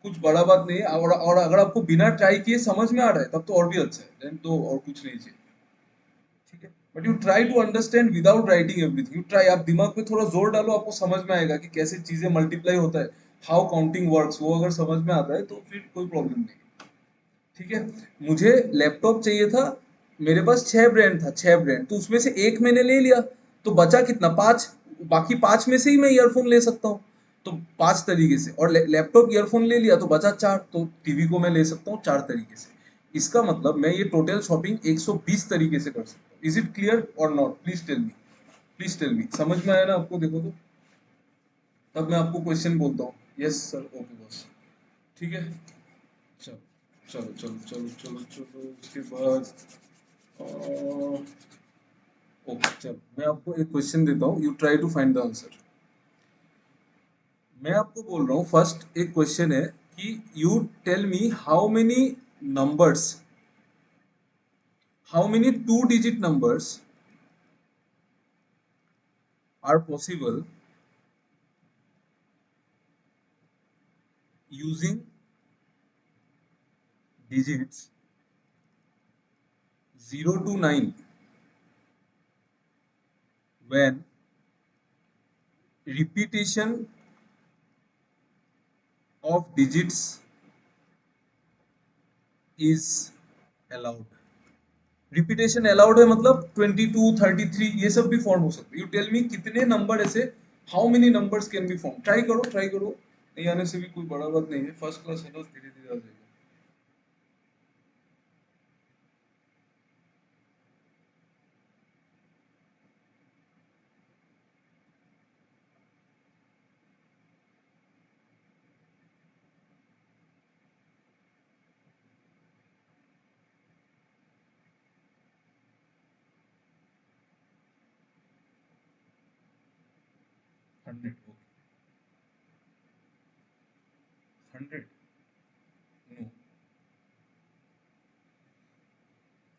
कुछ बड़ा बात नहीं है। और अगर आपको बिना ट्राई किए समझ में आ रहा है, तब तो और भी अच्छा है, देन तो और कुछ नहीं चाहिए। ठीक है, but you try to understand without writing everything, you try, आप दिमाग पे थोड़ा जोर डालो, आपको समझ में आएगा कि कैसे चीजें मल्टीप्लाई होता है, हाउ काउंटिंग वर्क्स, वो अगर समझ में आता है तो फिर कोई प्रॉब्लम नहीं। ठीक है, मुझे लैपटॉप चाहिए था, मेरे पास छह ब्रांड था, छह ब्रांड, तो उसमें से एक मैंने ले लिया, तो बचा कितना? पांच। बाकी पांच में से ही मैं ईयरफोन ले सकता हूँ, तो पांच तरीके से। और लैपटॉप ईयरफोन ले लिया तो बचा चार, तो टीवी को मैं ले सकता हूँ चार तरीके से। इसका मतलब मैं ये टोटल शॉपिंग 120 तरीके से कर सकता हूँ। इज इट क्लियर और not? Please tell me, please tell me, समझ में आया ना आपको? देखो तो, तब मैं आपको क्वेश्चन बोलता हूँ। यस सर, ओके बॉस, ठीक है। चलो चलो चलो चलो चलो चलो, उसके बाद ओके चलो, मैं आपको एक क्वेश्चन देता हूँ, you try to find the answer. मैं आपको बोल रहा हूँ, फर्स्ट एक क्वेश्चन है कि you tell me how many numbers, how many two digit numbers are possible using digits 0 to 9 when repetition of digits is allowed। Repetition allowed है, मतलब 22, 33 ये सब भी फॉर्म हो सकते हैं। यू टेल मी कितने नंबर ऐसे, how many numbers can be form. Try करो, ट्राई करो, नहीं आने से भी कोई बड़ा बात नहीं है, फर्स्ट क्लास है ना, धीरे धीरे आ जाएगा। 100, okay, 100, no,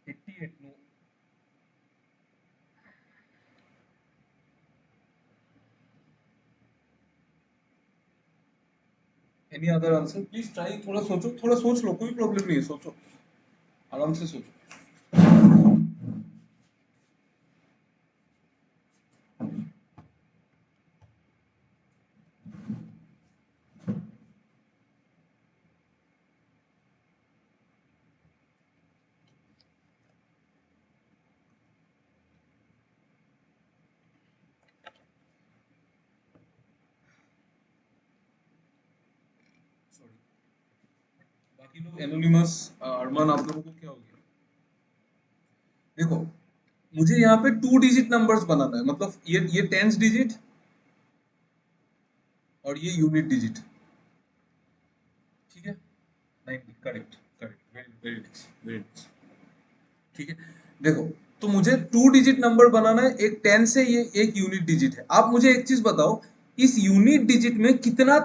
88, no. Any other answer? Please try, थोड़ा सोचो, थोड़ा सोच लो, कोई प्रॉब्लम नहीं है, सोचो, आराम से सोचो। बाकी लोग एनोनिमस, अरमान, आप लोगों को क्या हो गया? देखो, मुझे यहाँ पे 2 डिजिट नंबर्स बनाना है, मतलब ये टेंस डिजिट और ये यूनिट डिजिट, ठीक है? 90, correct correct, very very very, ठीक है। देखो, तो मुझे 2 डिजिट नंबर बनाना है, एक टेंस है, ये एक यूनिट डिजिट है। आप मुझे एक चीज बताओ, इस यूनिट डिजिट में कितना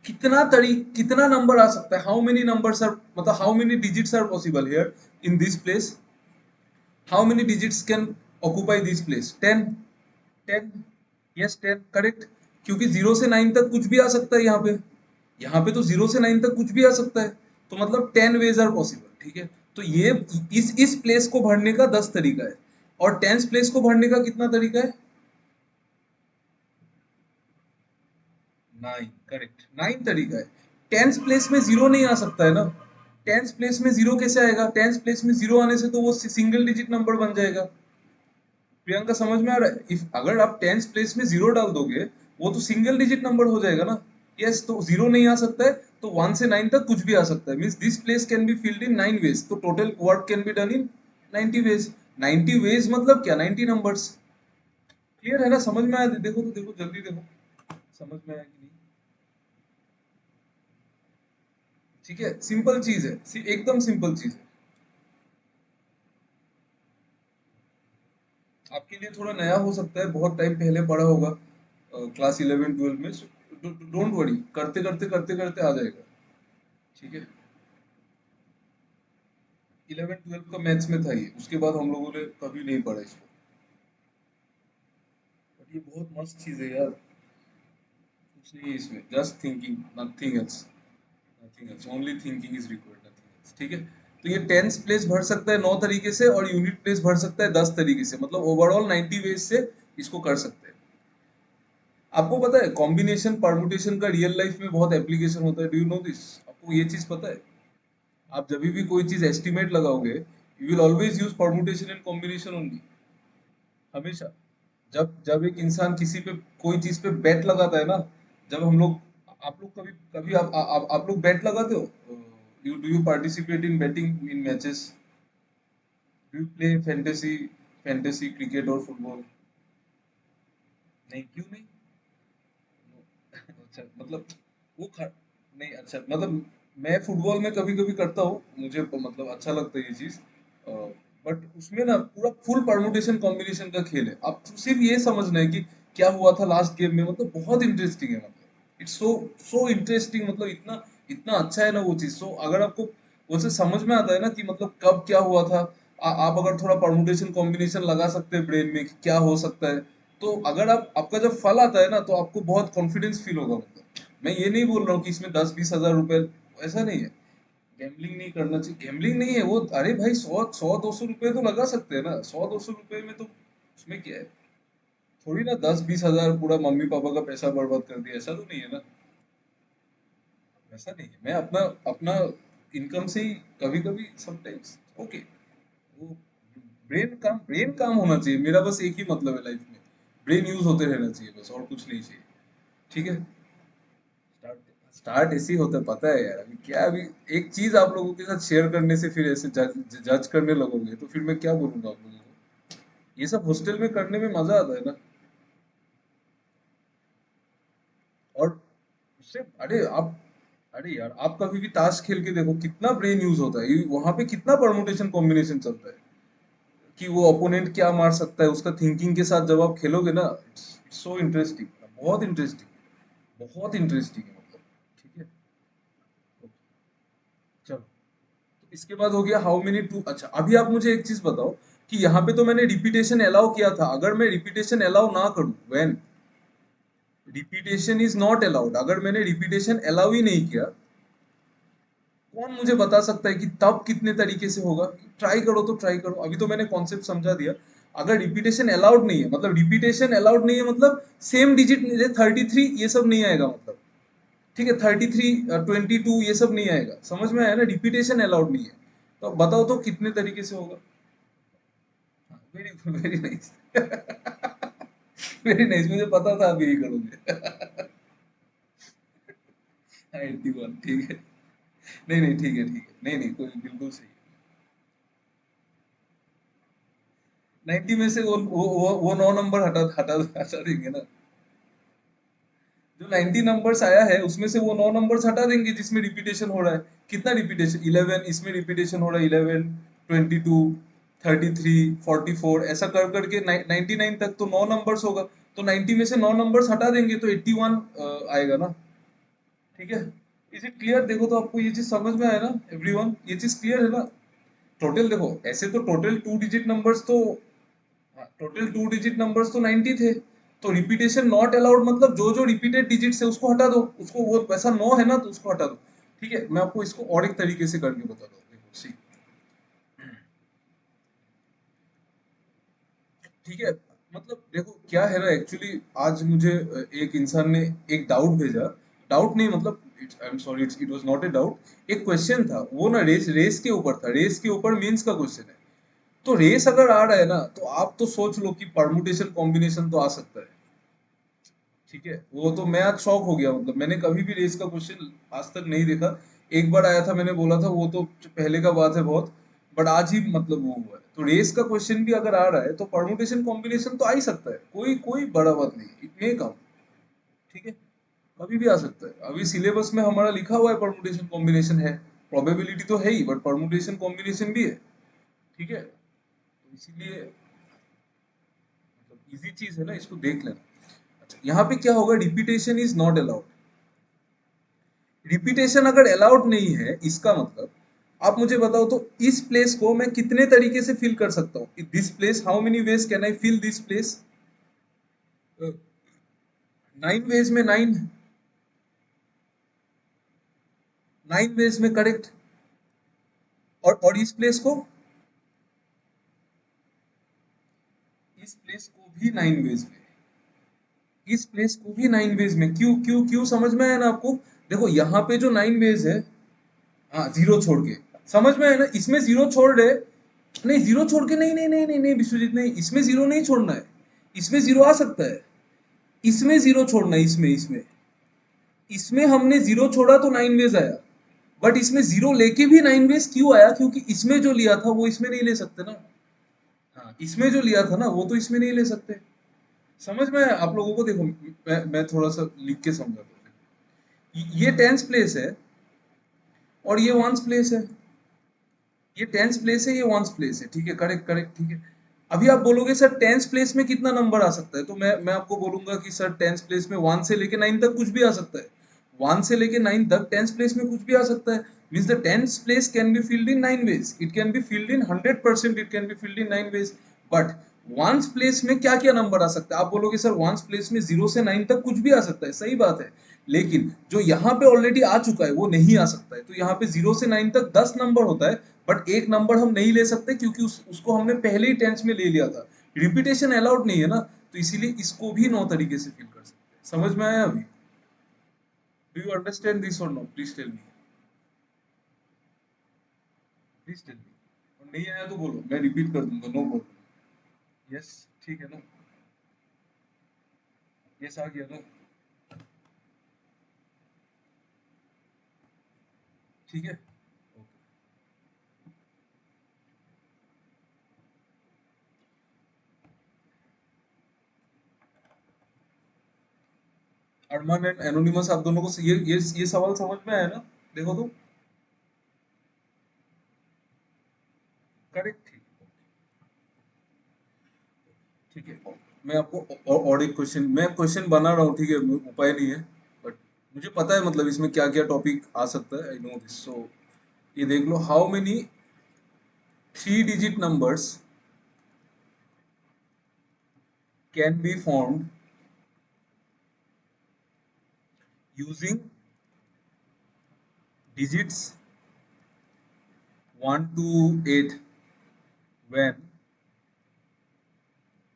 कितना नंबर आ सकता है? हाउ मेनी नंबर्स आर, मतलब how many digits are possible here in this place? How many digits can occupy this place? 10, 10, yes 10, correct. क्योंकि 0 से 9 तक कुछ भी आ सकता है यहाँ पे, यहाँ पे तो 0 से 9 तक कुछ भी आ सकता है, तो मतलब 10 वेज आर पॉसिबल, ठीक है। तो ये इस प्लेस को भरने का 10 तरीका है, और टेंस प्लेस को भरने का कितना तरीका है? 9, करेक्ट, 9 तरीका है। टेंस प्लेस में जीरो नहीं आ सकता है ना, टेंस प्लेस में जीरो कैसे आएगा? टेंस प्लेस में जीरो आने से तो वो सिंगल डिजिट नंबर बन जाएगा। प्रियंका, समझ में आ रहा है? इफ अगर आप टेंस प्लेस में जीरो डाल दोगे, वो तो सिंगल डिजिट नंबर हो जाएगा ना। यस, तो जीरो नहीं आ सकता है, तो 1 से 9 तक कुछ भी आ सकता है, means this place can be filled in 9 ways, तो total work can be done in 90 ways. 90 ways मतलब क्या? 90 नंबर्स। क्लियर है ना? समझ में आया? देखो तो देखो, जल्दी देखो, समझ में आया कि नहीं? ठीक है, सिंपल चीज है, एकदम सिंपल चीज है। आपके लिए थोड़ा नया हो सकता है, बहुत टाइम पहले पढ़ा होगा क्लास 11 12 में। डोंट वरी, करते करते करते करते आ जाएगा, ठीक है। 11 12 का मैथ्स में था ये, उसके बाद हम लोगों ने कभी नहीं पढ़ा इसको। बट ये बहुत मस्त चीज है यार, कुछ नहीं है इसमें, just thinking, nothing else, nothing else, only thinking is required, nothing else, ठीक है। तो ये टेंस प्लेस भर सकता है 9 तरीके से, और यूनिट प्लेस भर सकता है 10 तरीके से, मतलब ओवरऑल 90 वेज से इसको कर सकते हैं। आपको पता है कॉम्बिनेशन परमुटेशन का रियल लाइफ में बहुत एप्लीकेशन होता है, डू यू नो दिस? आपको ये चीज पता है? आप जब भी कोई चीज एस्टिमेट लगाओगे, you will always use permutation and combination only, हमेशा। जब जब एक इंसान किसी पे कोई चीज पे बेट लगाता है ना, जब हम लोग, आप लोग कभी कभी आप लोग बेट लगाते हो? You do you participate in betting in matches? Do you play fantasy, fantasy cricket और फुटबॉल? नहीं, क्यों नहीं? अच्छा, मतलब वो नहीं, अच्छा, मतलब मैं फुटबॉल में कभी कभी करता हूँ, मुझे मतलब अच्छा लगता है ये चीज, बट उसमें ना पूरा फुल परमुटेशन कॉम्बिनेशन का खेल है। आप सिर्फ ये समझना है कि क्या हुआ था लास्ट गेम में, मतलब बहुत इंटरेस्टिंग है, मतलब इट्स सो सो इंटरेस्टिंग, मतलब इतना इतना अच्छा है ना वो चीज। सो अगर आपको वो से समझ में आता है ना कि मतलब कब क्या हुआ था, आप अगर थोड़ा परमुटेशन कॉम्बिनेशन लगा सकते हैं ब्रेन में कि क्या हो सकता है, तो अगर आप आपका जब फल आता है ना, तो आपको बहुत कॉन्फिडेंस फील होगा, मतलब मैं ये नहीं बोल रहा हूँ कि इसमें 10 20 हजार रुपए, ऐसा नहीं है। गैम्बलिंग नहीं करना चाहिए, गैम्बलिंग नहीं है वो, अरे भाई 100 100 200 रुपए तो लगा सकते हैं ना, 100 200 रुपए में तो उसमें क्या है? थोड़ी ना 10 20 हजार पूरा मम्मी पापा का पैसा बर्बाद कर दिया, ऐसा तो नहीं है ना। ऐसा नहीं है, मैं अपना अपना इनकम से ही कभी कभी समटाइम्स, ओके। वो ब्रेन काम होना चाहिए, मेरा बस एक ही मतलब है लाइफ में, ब्रेन यूज होते रहना चाहिए बस, और कुछ नहीं चाहिए, ठीक है। स्टार्ट स्टार्ट ऐसे ही होता है, पता है यार, अभी क्या, अभी एक चीज आप लोगों के साथ शेयर करने से फिर ऐसे जज करने लगोगे, तो फिर मैं क्या बोलूंगा आप लोगों को? ये सब हॉस्टल में करने में मजा आता है ना। और उससे, अरे यार, आप कभी भी ताश खेल के देखो, कितना ब्रेन यूज होता है, वहां पे कितना परमुटेशन कॉम्बिनेशन चलता है, कि वो ओपोनेंट क्या मार सकता है, उसका थिंकिंग के साथ जब आप खेलोगे ना, इट्स सो इंटरेस्टिंग, बहुत इंटरेस्टिंग, बहुत इंटरेस्टिंग है, मतलब, ठीक है। चलो, तो इसके बाद हो गया हाउ मेनी टू। अच्छा, अभी आप मुझे एक चीज बताओ कि यहाँ पे तो मैंने रिपीटेशन अलाउ किया था, अगर मैं रिपीटेशन अलाउ ना करूं, when repetition is not allowed, अगर मैंने रिपीटेशन अलाउ ही नहीं किया, कौन मुझे बता सकता है कि तब कितने तरीके से होगा? ट्राई करो तो ट्राई करो, अभी तो मैंने कॉन्सेप्ट समझा दिया। अगर रिपीटेशन अलाउड नहीं है, मतलब रिपीटेशन अलाउड नहीं है मतलब सेम डिजिट 33 ये सब नहीं आएगा, मतलब, ठीक है, 33 22 ये सब नहीं आएगा, समझ में आया ना? रिपीटेशन अलाउड नहीं है, तो बताओ तो कितने तरीके से होगा? Very very nice, very nice, मुझे पता था आप यही करोगे। 81, ठीक है। नहीं नहीं, ठीक है ठीक है, नहीं नहीं, कोई बिल्कुल सही है। 90 में से वो 9 नंबर हटा हटा हटा देंगे ना। जो 90 नंबर्स आया है उसमें से वो 9 नंबर्स हटा देंगे जिसमें रिपीटेशन हो रहा है। कितना रिपीटेशन? 11, इसमें रिपीटेशन हो रहा है 11, 22, 33, 44, ऐसा कर करके 99 तक तो 9 नंबर्स होगा। तो 90 में से 9 नंबर्स हटा देंगे तो 81 आएगा ना। ठीक है। Is it clear? देखो तो आपको ये चीज समझ में आया ना एवरीवन, ये चीज क्लियर है ना। टोटल देखो, ऐसे तो टोटल 2 डिजिट नंबर्स तो, टोटल 2 डिजिट नंबर्स तो 90 थे। तो रिपीटेशन नॉट अलाउड मतलब जो जो रिपीटेड डिजिट्स है उसको हटा दो, उसको वो वैसा 9 है ना तो उसको हटा दो। ठीक है, मैं आपको इसको और एक तरीके से करके बताता हूँ, देखो सी। ठीक है, मतलब देखो क्या है ना एक्चुअली, आज मुझे एक इंसान ने एक डाउट भेजा। डाउट नहीं मतलब, I am sorry, it was not a doubt, एक क्वेश्चन था वो ना, रेस रेस के ऊपर था, रेस के ऊपर मीन्स का क्वेश्चन है। तो रेस अगर आ रहा है ना तो आप तो सोच लो कि परमुटेशन कॉम्बिनेशन तो आ सकता है। ठीक है, वो तो मैं आज शॉक हो गया, मतलब मैंने कभी भी रेस का क्वेश्चन आज तक नहीं देखा। एक बार आया था, मैंने बोला था वो तो पहले का बात है बहुत, बट आज ही मतलब वो हुआ है। तो रेस का क्वेश्चन भी अगर आ रहा है तो परमुटेशन कॉम्बिनेशन तो आ ही सकता है, कोई कोई बड़ा बात नहीं, इतने कम। ठीक है, कभी भी आ सकता है। अभी सिलेबस में हमारा लिखा हुआ है परमुटेशन कॉम्बिनेशन है, प्रोबेबिलिटी तो है ही बट परमुटेशन कॉम्बिनेशन भी है। ठीक है, तो इसीलिए मतलब इजी चीज है ना, इसको देख लेना। अच्छा, यहाँ पे क्या होगा, repetition is not allowed. Repetition अगर अलाउड नहीं है इसका मतलब, आप मुझे बताओ तो इस प्लेस को मैं कितने तरीके से फिल कर सकता हूँ? This place, how many ways can I fill this place? 9 ways में 9, 9 वेज में, करेक्ट। और इस प्लेस को, इस प्लेस को भी 9 वेज में, इस प्लेस को भी 9 वेज में। क्यों क्यों क्यों, समझ में आया ना आपको? देखो यहाँ पे जो 9 वेज है, हाँ जीरो छोड़ के, समझ में आया ना, इसमें जीरो छोड़ रहे, नहीं जीरो छोड़ के, नहीं नहीं नहीं नहीं नहीं विश्वजीत, नहीं इसमें जीरो नहीं छोड़ना है। इसमें जीरो आ सकता है, इसमें जीरो छोड़ना है, इसमें इसमें इसमें हमने जीरो छोड़ा तो 9 वेज आया। बट इसमें जीरो लेके भी 9 वेज क्यों आया? क्योंकि इसमें जो लिया था वो इसमें नहीं ले सकते ना। हाँ, इसमें जो लिया था ना वो तो इसमें नहीं ले सकते। समझ में आया आप लोगों को? देखो मैं थोड़ा सा लिख के समझा दूं। ये टेंस प्लेस है और ये वंस प्लेस है। ये टेंस प्लेस है, ये वंस प्लेस है। ठीक है, करेक्ट करेक्ट, ठीक है। अभी आप बोलोगे सर टेंस प्लेस में कितना नंबर आ सकता है, तो मैं आपको बोलूंगा कि सर टेंस प्लेस में 1 से लेके 9 तक कुछ भी आ सकता है। 1 से लेके 9 तक टेंस प्लेस में कुछ भी आ सकता है। Means the tens place can be filled in 9 ways, it can be filled in 100%, it can be filled in 9 ways. But once place में क्या क्या नंबर आ सकता है? आप बोलोगे सर वंस प्लेस में 0 से 9 तक कुछ भी आ सकता है, सही बात है। लेकिन जो यहाँ पे ऑलरेडी आ चुका है वो नहीं आ सकता है। तो यहाँ पे 0 से 9 तक 10 नंबर होता है, बट एक नंबर हम नहीं ले सकते क्योंकि उसको हमने पहले ही टेंस में ले लिया था। रिपीटेशन अलाउड नहीं है ना, तो इसीलिए इसको भी 9 तरीके से फिल कर सकते हैं। समझ में आया अभी? डू यू अंडरस्टैंड दिस और no? Please tell me, please tell me. और नहीं आया तो बोलो, मैं रिपीट कर दूंगा, नो प्रॉब्लम। यस, ठीक है ना? यस आ गया ना? ठीक है। अरमान एंड एनोनिमस, आप दोनों को ये सवाल समझ में आया ना? देखो तो, करेक्ट, ठीक। ठीक है, मैं आपको और एक क्वेश्चन, मैं क्वेश्चन बना रहा हूँ, ठीक है, उपाय नहीं है। बट मुझे पता है मतलब इसमें क्या क्या टॉपिक आ सकता है, आई नो दिस। सो ये देख लो, how many 3 digit numbers can be formed using digits 1 to 8 when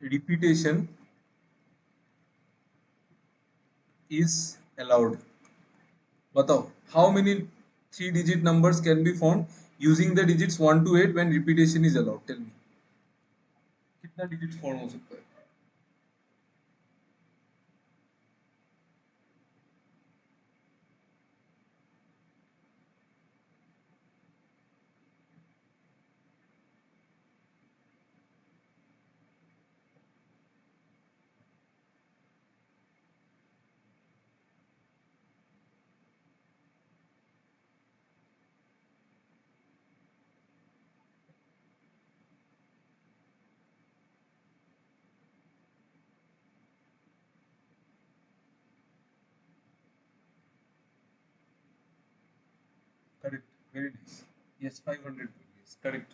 repetition is allowed? बताओ, how many 3 digit numbers can be form using the digits 1 to 8 when repetition is allowed? Tell me, कितना digit form हो सकता है? Very nice, yes 500, yes correct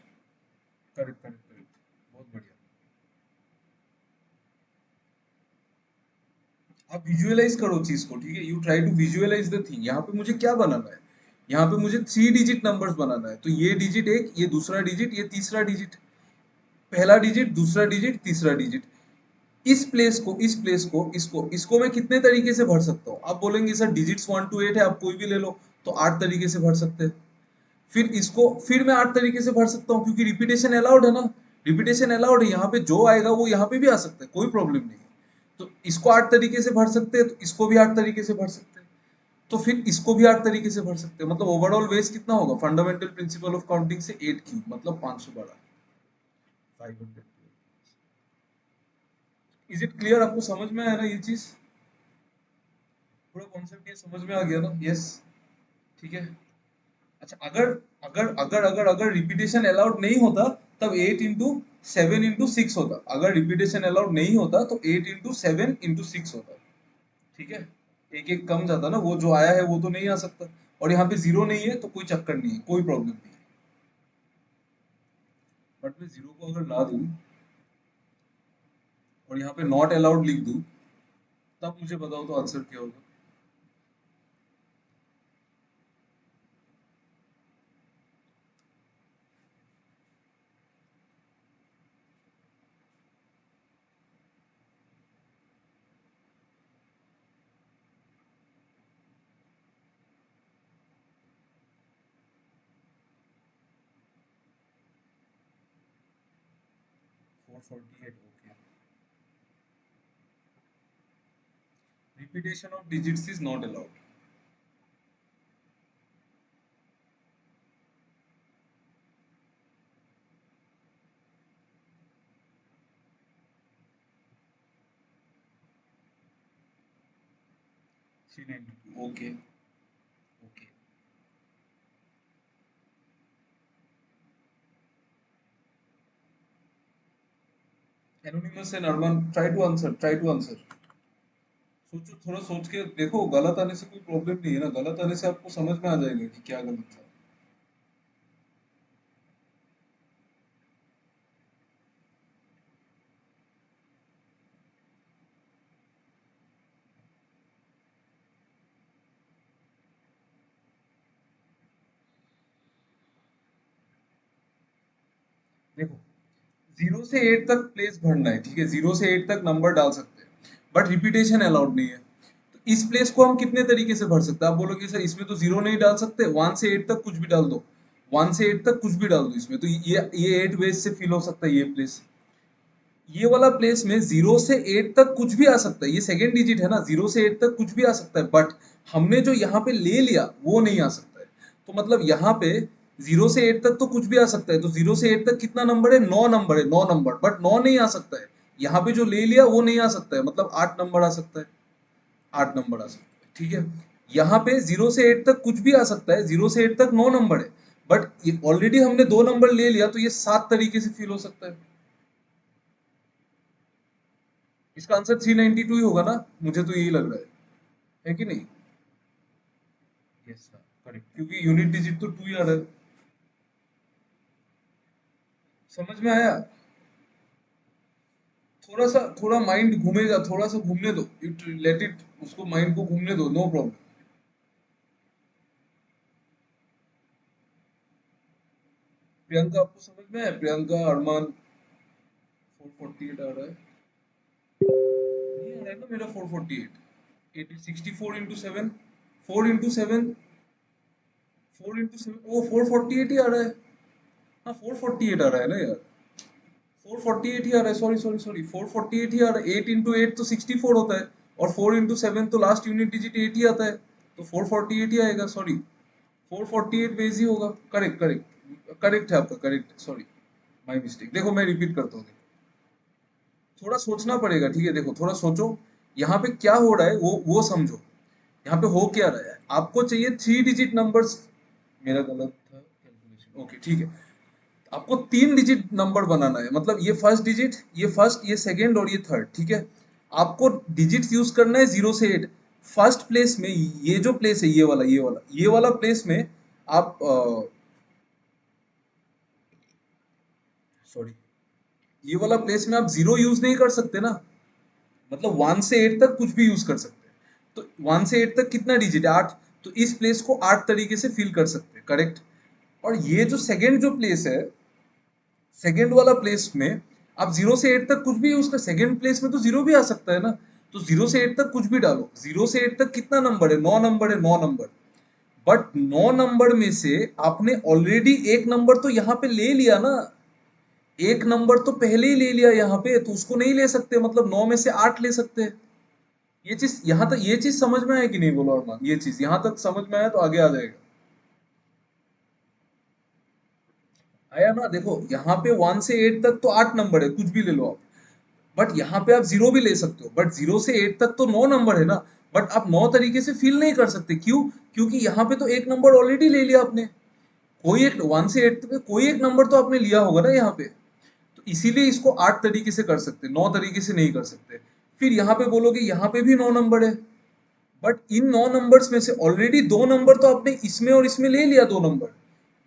correct correct correct, बहुत बढ़िया। आप visualize करो चीज को, ठीक है, you try to visualise the thing. यहाँ पे मुझे क्या बनाना है, यहाँ पे मुझे 3 डिजिट नंबर्स बनाना है, तो ये डिजिट एक, ये दूसरा डिजिट, ये तीसरा डिजिट, पहला डिजिट, दूसरा डिजिट, तीसरा डिजिट। इस प्लेस को इसको मैं कितने तरीके से भर सकता हूँ? आप बोलेंगे सर डिजिट्स 1 to 8 है, आप कोई भी ले लो, तो 8 तरीके से भर सकते हैं। फिर मैं 8 तरीके से भर सकता हूँ, क्योंकि रिपीटेशन अलाउड है ना, रिपीटेशन अलाउड है, यहाँ पे जो आएगा वो यहाँ पे भी आ सकता है, कोई प्रॉब्लम नहीं है। तो इसको 8 तरीके से भर सकते हैं, तो इसको भी 8 तरीके से भर सकते हैं, तो फिर इसको भी 8 तरीके से भर सकते हैं। मतलब ओवरऑल वेज कितना होगा फंडामेंटल प्रिंसिपल ऑफ काउंटिंग से 8 क्यूब, मतलब 512, 500। Is it clear? आपको समझ में आया ना ये चीज? पूरा कॉन्सेप्ट ये समझ में आ गया ना? यस, ठीक है। अच्छा, अगर अगर अगर अगर अगर रिपीटेशन अलाउड नहीं होता, तब 8 into 7 into 6 होता। अगर रिपीटेशन अलाउड नहीं होता तो 8 into 7 into 6 होता। ठीक है, एक एक कम जाता ना, वो जो आया है वो तो नहीं आ सकता, और यहाँ पे जीरो नहीं है तो कोई चक्कर नहीं है, कोई प्रॉब्लम नहीं है। बट मैं जीरो को अगर ला दूं और यहाँ पे नॉट अलाउड लिख दूं, तब मुझे बताओ तो आंसर क्या होगा? 448, okay. Repetition of digits is not allowed. 392, okay, okay. Anonymous and Arman, try to answer, try to answer. सोचो, थोड़ा सोच के देखो, गलत आने से कोई प्रॉब्लम नहीं है ना, गलत आने से आपको समझ में आ जाएगा कि क्या गलत था। देखो, 0 से 8 तक प्लेस भरना है, ठीक है, 0 से 8 तक नंबर डाल सकते हैं, बट रिपीटेशन अलाउड नहीं है। तो इस प्लेस को हम कितने तरीके से भर सकते हैं? आप बोलोगे सर इसमें तो जीरो नहीं डाल सकते, 1 से 8 तक कुछ भी डाल दो, 1 से 8 तक कुछ भी डाल दो इसमें, तो ये 8 वेज से फिल हो सकता है ये प्लेस। ये वाला प्लेस में 0 से 8 तक कुछ भी आ सकता है, ये सेकेंड डिजिट है ना, 0 से 8 तक कुछ भी आ सकता है, बट हमने जो यहाँ पे ले लिया वो नहीं आ सकता है। तो मतलब यहाँ पे 0 से 8 तक तो कुछ भी आ सकता है, तो 0 से 8 तक कितना नंबर है? 9 नंबर है, 9 नंबर, बट 9 नहीं आ सकता है। यहाँ पे जो ले लिया वो नहीं आ सकता है, मतलब 8 नंबर आ सकता है, 8 नंबर आ सकता है, ठीक है। यहाँ पे 0 से 8 तक कुछ भी आ सकता है, 0 से 8 तक 9 नंबर है, बट ऑलरेडी हमने 2 नंबर ले लिया, तो ये 7 तरीके से फिल हो सकता है। इसका आंसर 392 ही होगा ना, मुझे तो यही लग रहा है कि नहीं? यस सर, करेक्ट, क्योंकि यूनिट डिजिट तो 2 ही आ रहा है। समझ में आया? थोड़ा माइंड घूमेगा, थोड़ा सा घूमने दो, इट लेट इट, उसको माइंड को घूमने दो, नो प्रॉब्लम। प्रियंका, आपको समझ में है? प्रियंका, अरमान, 448 आ रहा है, नहीं आ रहा है ना मेरा 448? 64 into 7, 4 into 7, 4 into 7, ओ 448 ही आ रहा है। हाँ 448 आ रहा है ना यार, 448 ही आ रहा है, सॉरी सॉरी सॉरी, 448 ही आ रहा है। 8 into 8 तो 64 होता है, और 4 into 7 तो लास्ट यूनिट डिजिट 8 ही आता है, तो 448 ही आएगा, सॉरी, 448 बेस ही होगा। करेक्ट करेक्ट करेक्ट है आपका, करेक्ट, सॉरी, माय मिस्टेक। देखो मैं रिपीट करता हूँ, थोड़ा सोचना पड़ेगा, ठीक है, देखो थोड़ा सोचो, यहाँ पे क्या हो रहा है वो समझो। यहाँ पे हो क्या रहा है, आपको चाहिए 3 डिजिट नंबर्स। मेरा गलत था कैलकुलेशन, ओके ठीक है। आपको 3 डिजिट नंबर बनाना है, मतलब ये फर्स्ट डिजिट, ये फर्स्ट, ये सेकेंड और ये थर्ड, ठीक है। आपको डिजिट यूज करना है 0 से 8। फर्स्ट प्लेस में ये जो प्लेस है, ये वाला प्लेस में आप सॉरी, ये वाला प्लेस में आप जीरो यूज नहीं कर सकते ना, मतलब 1 से 8 तक कुछ भी यूज कर सकते हैं। तो 1 से 8 तक कितना डिजिट है? 8। तो इस प्लेस को 8 तरीके से फिल कर सकते हैं, करेक्ट। और ये जो सेकंड जो प्लेस है, सेकंड वाला प्लेस में आप 0 से 8 तक कुछ भी यूज कर, सेकंड प्लेस में तो जीरो भी आ सकता है ना। तो 0 से 8 तक कुछ भी डालो। 0 से 8 तक कितना नंबर है? 9 नंबर है, 9 नंबर। बट 9 नंबर में से आपने ऑलरेडी एक नंबर तो यहाँ पे ले लिया ना, एक नंबर तो पहले ही ले लिया यहाँ पे, तो उसको नहीं ले सकते, मतलब 9 में से 8 ले सकते हैं। ये चीज यहाँ तक, ये चीज समझ में आया कि नहीं बोलो अरमान? ये चीज यहाँ तक समझ में आया तो आगे आ जाएगा। आया ना? देखो यहाँ पे 1 से 8 तक तो 8 नंबर है, कुछ भी ले लो आप। बट यहाँ पे आप जीरो भी ले सकते हो, बट 0 से 8 तक तो 9 नंबर है ना। बट आप 9 तरीके से फिल नहीं कर सकते, क्यों? क्योंकि यहाँ पे तो एक नंबर ऑलरेडी ले लिया आपने। कोई एक 1 से 8 पे कोई एक नंबर तो आपने लिया होगा ना यहाँ पे। तो इसीलिए इसको 8 तरीके से कर सकते, 9 तरीके से नहीं कर सकते। फिर यहाँ पे बोलोगे यहाँ पे भी 9 नंबर है, बट इन 9 नंबर्स में से ऑलरेडी दो नंबर तो आपने इसमें और इसमें ले लिया, 2 नंबर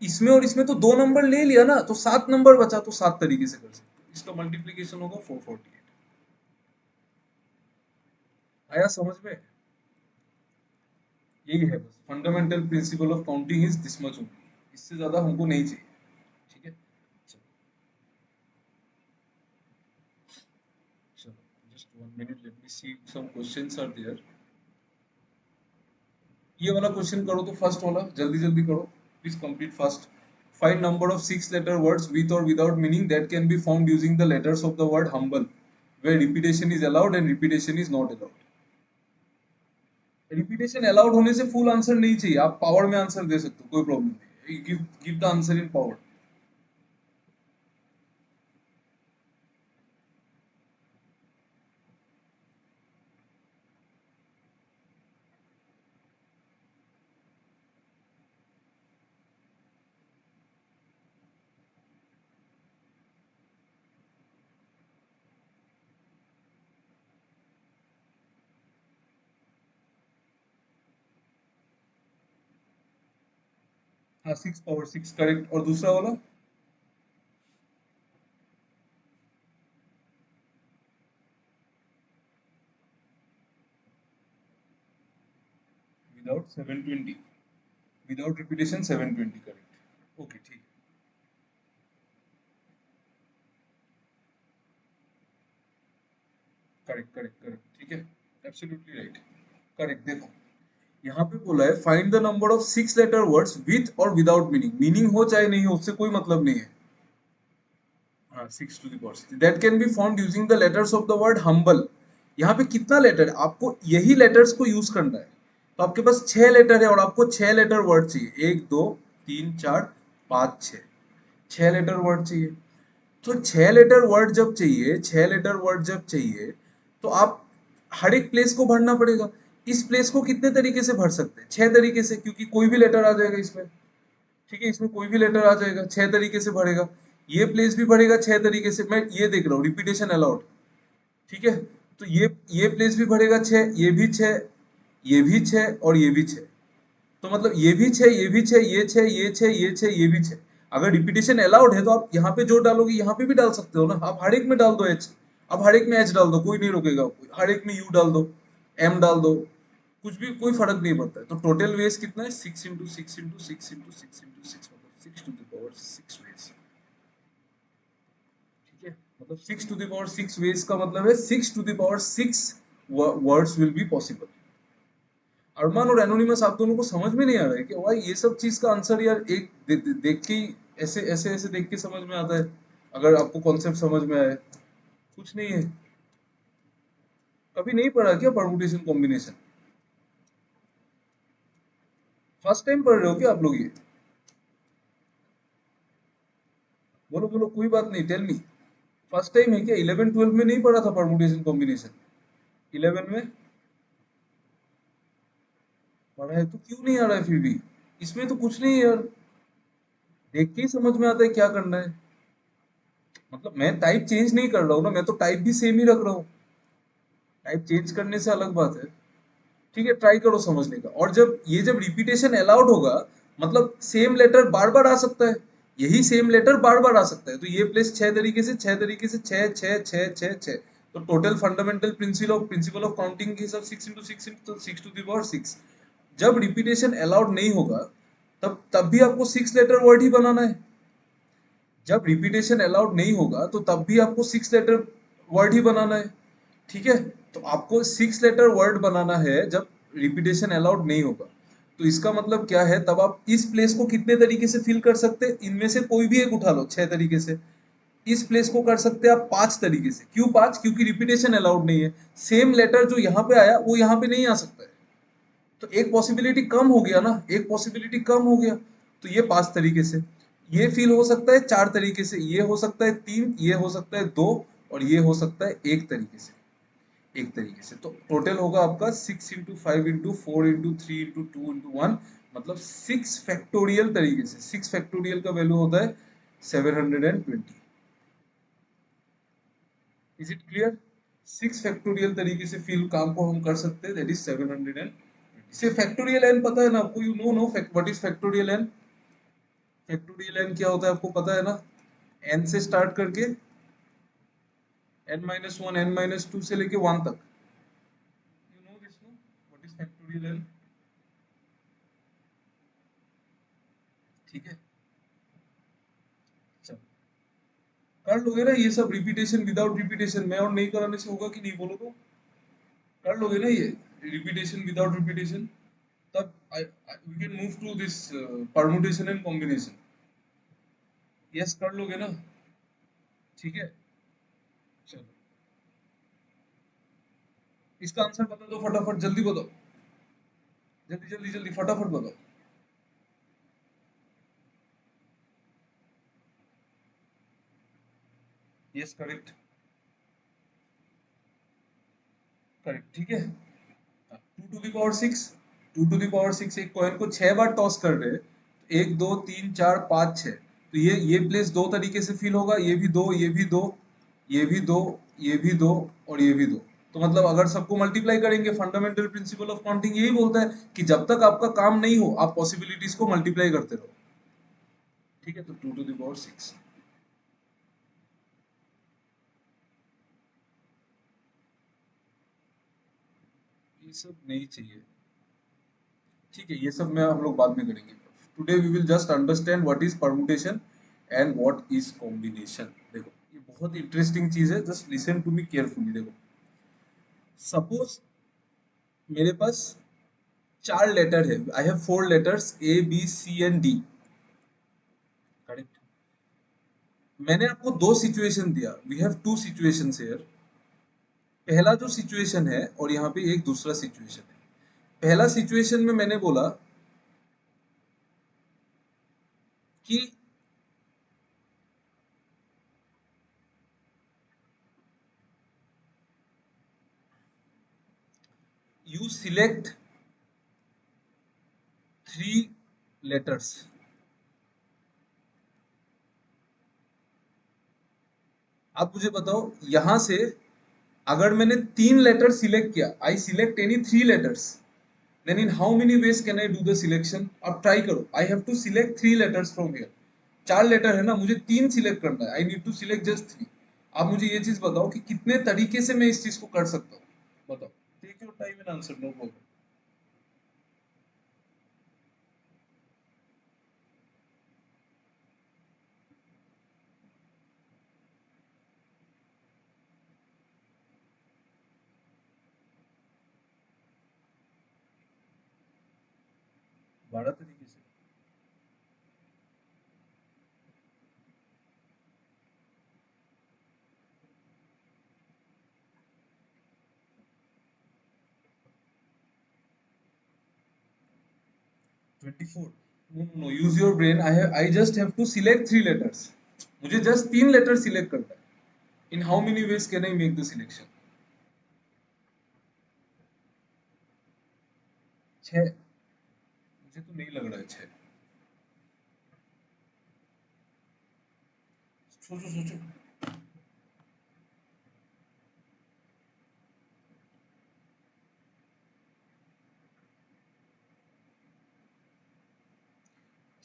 इसमें और इसमें तो 2 नंबर ले लिया ना, तो 7 नंबर बचा, तो 7 तरीके से कर सकते। इसका मल्टीप्लीकेशन होगा 448। आया समझ में? यही है बस, fundamental principle of counting is this much only, इससे ज्यादा हमको नहीं चाहिए। ठीक है, चलो चलो, just 1 minute, let me see some questions are there. ये वाला क्वेश्चन करो तो, फर्स्ट वाला जल्दी जल्दी करो, please complete fast. Find number of 6 letter words with और without meaning that can be found using the letters of the word humble where repetition is allowed and repetition is not allowed. Repetition allowed होने से full answer नहीं चाहिए, आप power में answer दे सकते हो, कोई प्रॉब्लम नहीं, give give the answer in power. हाँ, 6 पावर 6 करेक्ट। और दूसरा वाला? Without 720, without repetition 720 correct. Okay ठीक, करेक्ट करेक्ट करेक्ट, ठीक है, एब्सोल्युटली राइट, करेक्ट। देखो यहाँ पे बोला है find the number of 6 letter words with और विदाउट मीनिंग, मीनिंग हो चाहे नहीं हो उससे कोई मतलब नहीं है। हाँ, 6 to the power that can be found using the letters of the word humble. यहाँ पे कितना लेटर है? आपको यही लेटर्स को यूज करना है। तो आपके पास 6 लेटर है और आपको 6 लेटर वर्ड चाहिए, 1 2 3 4 5 6, 6 लेटर वर्ड चाहिए। तो 6 लेटर वर्ड जब चाहिए, 6 लेटर वर्ड जब चाहिए, तो आप हर एक प्लेस को भरना पड़ेगा। इस प्लेस को कितने तरीके से भर सकते हैं? 6 तरीके से, क्योंकि कोई भी लेटर आ जाएगा इसमें। ठीक है, इसमें कोई भी लेटर आ जाएगा, 6 तरीके से भरेगा। ये प्लेस भी भरेगा 6 तरीके से, मैं ये देख रहा हूँ रिपीटेशन अलाउड। ठीक है, तो ये प्लेस भी भरेगा 6, ये भी 6, ये भी 6 और ये भी 6। तो मतलब ये भी 6, ये भी 6, ये 6, ये 6, ये 6, ये भी 6। अगर रिपीटेशन अलाउड है तो आप यहाँ पे जो डालोगे यहाँ पे भी डाल सकते हो ना, आप हर एक में डाल दो एच। आप हर एक में एच डाल दो, कोई नहीं रोकेगा, हर एक में यू डाल दो, एम डाल दो, कुछ भी, कोई फर्क नहीं पड़ता है। तो टोटल वेज कितना है? 6 इंटू 6 इंटू 6 इंटू 6, मतलब 6 टू द पावर 6 ठीक है, मतलब 6 टू द पावर 6 वेज का मतलब है 6 to the power 6 words will be possible. Arman और एनोनिमस, आप दोनों को समझ में नहीं आ रहा है कि भाई ये सब चीज का आंसर यार एक देख के ही, ऐसे ऐसे ऐसे देख के समझ में आता है, अगर आपको कॉन्सेप्ट समझ में आए। कुछ नहीं है, कभी नहीं पढ़ा क्या परमुटेशन कॉम्बिनेशन? फर्स्ट टाइम पढ़ रहे हो क्या आप लोग ये? बोलो बोलो, कोई बात नहीं, टेल मी। फर्स्ट टाइम है क्या? 11 12 में नहीं पढ़ा था परमुटेशन कॉम्बिनेशन? 11 में पढ़ा है तो क्यों नहीं आ रहा है फिर भी? इसमें तो कुछ नहीं है यार, देख के ही समझ में आता है क्या करना है। मतलब मैं टाइप चेंज नहीं कर रहा हूँ ना, मैं तो टाइप भी सेम ही रख रहा हूँ। टाइप चेंज करने से अलग बात है। ठीक है, ट्राई करो समझने का। और जब रिपीटेशन अलाउड होगा, मतलब सेम लेटर बार बार आ सकता है, यही सेम लेटर बार बार आ सकता है। तो ये प्लेस छह तरीके से, छह तरीके से, छह छह छह छह छह। तो total fundamental principle of counting के हिसाब 6 into 6 into 6 जब रिपीटेशन अलाउड नहीं होगा तब भी आपको 6 लेटर वर्ड ही बनाना है। जब रिपीटेशन अलाउड नहीं होगा तो तब भी आपको 6 लेटर वर्ड ही बनाना है। ठीक है, तो आपको 6 लेटर वर्ड बनाना है जब रिपीटेशन अलाउड नहीं होगा। तो इसका मतलब क्या है, तब आप इस प्लेस को कितने तरीके से फिल कर सकते हैं, इनमें से कोई भी एक उठा लो 6 तरीके से। इस प्लेस को कर सकते हैं आप 5 तरीके से। क्यों 5? क्योंकि रिपीटेशन अलाउड नहीं है, सेम लेटर जो यहाँ पे आया वो यहाँ पे नहीं आ सकता है। तो एक पॉसिबिलिटी कम हो गया ना, एक पॉसिबिलिटी कम हो गया। तो ये 5 तरीके से, ये फिल हो सकता है 4 तरीके से, ये हो सकता है 3, ये हो सकता है 2, और ये हो सकता है एक तरीके से। एक तरीके से तो टोटल होगा आपका 6 into 5 into 4 into 3 into 2 into 1, मतलब 6 फैक्टोरियल तरीके से। 6 फैक्टोरियल का वैल्यू होता है 720। Is it clear? 6 फैक्टोरियल तरीके से फिल काम को हम कर सकते हैं, दैट इज 720। से फैक्टोरियल एन पता है ना आपको? You know what is factorial n? Factorial n क्या होता है आपको पता है ना? एन से स्टार्ट करके n-1 n-2 से लेके 1 तक। You know this? No what is factorial n? ठीक है, चलो कर लोगे ना ये सब रिपीटेशन विदाउट रिपीटेशन, में और नहीं कराने से होगा कि नहीं बोलो तो? कर लोगे ना ये रिपीटेशन विदाउट रिपीटेशन? तब we can move to this permutation and combination. Yes कर लोगे ना? ठीक है, चलो इसका आंसर बता दो फटाफट, जल्दी बताओ, जल्दी जल्दी जल्दी फटाफट बताओ। यस करेक्ट, करेक्ट, ठीक है। 2 to the power 6, 2 to the power 6, एक कॉइन को 6 बार टॉस कर रहे हैं, 1 2 3 4 5 6। तो ये प्लेस 2 तरीके से फिल होगा, ये भी दो, ये भी दो, ये भी दो, ये भी दो, और ये भी दो। तो मतलब अगर सबको मल्टीप्लाई करेंगे, फंडामेंटल प्रिंसिपल ऑफ काउंटिंग यही बोलता है कि जब तक आपका काम नहीं हो आप पॉसिबिलिटीज को मल्टीप्लाई करते रहो। ठीक है, तो 2 to the power 6। ये सब नहीं चाहिए, ठीक है, ये सब में हम लोग बाद में करेंगे। Today we will just understand what is permutation and what is combination. देखो ये बहुत इंटरेस्टिंग चीज है, just listen to me carefully. देखो सपोज मेरे पास 4 लेटर है, I have 4 letters A B C and D, correct. मैंने आपको 2 सिचुएशन दिया, वी हैव 2 सिचुएशंस हियर। पहला जो सिचुएशन है और यहाँ पे एक दूसरा सिचुएशन है। पहला सिचुएशन में मैंने बोला कि यू सिलेक्ट 3 लेटर्स। आप मुझे बताओ यहां से अगर मैंने 3 लेटर सिलेक्ट किया, I select any 3 letters, then in how many ways can I do the selection? आप ट्राई करो, I have to select 3 letters from here. 4 letter है ना, मुझे 3 सिलेक्ट करना है, I need to select just 3। आप मुझे ये चीज बताओ कि कितने तरीके से मैं इस चीज को कर सकता हूँ, बताओ। Take your time and answer, no problem. बारह तरीके से? 24? No no no, use your brain. I just have to select 3 letters. मुझे जस्ट 3 लेटर सिलेक्ट करना है। In how many ways can I make the selection? 6? मुझे तो नहीं लग रहा है 6। सोचो सोचो।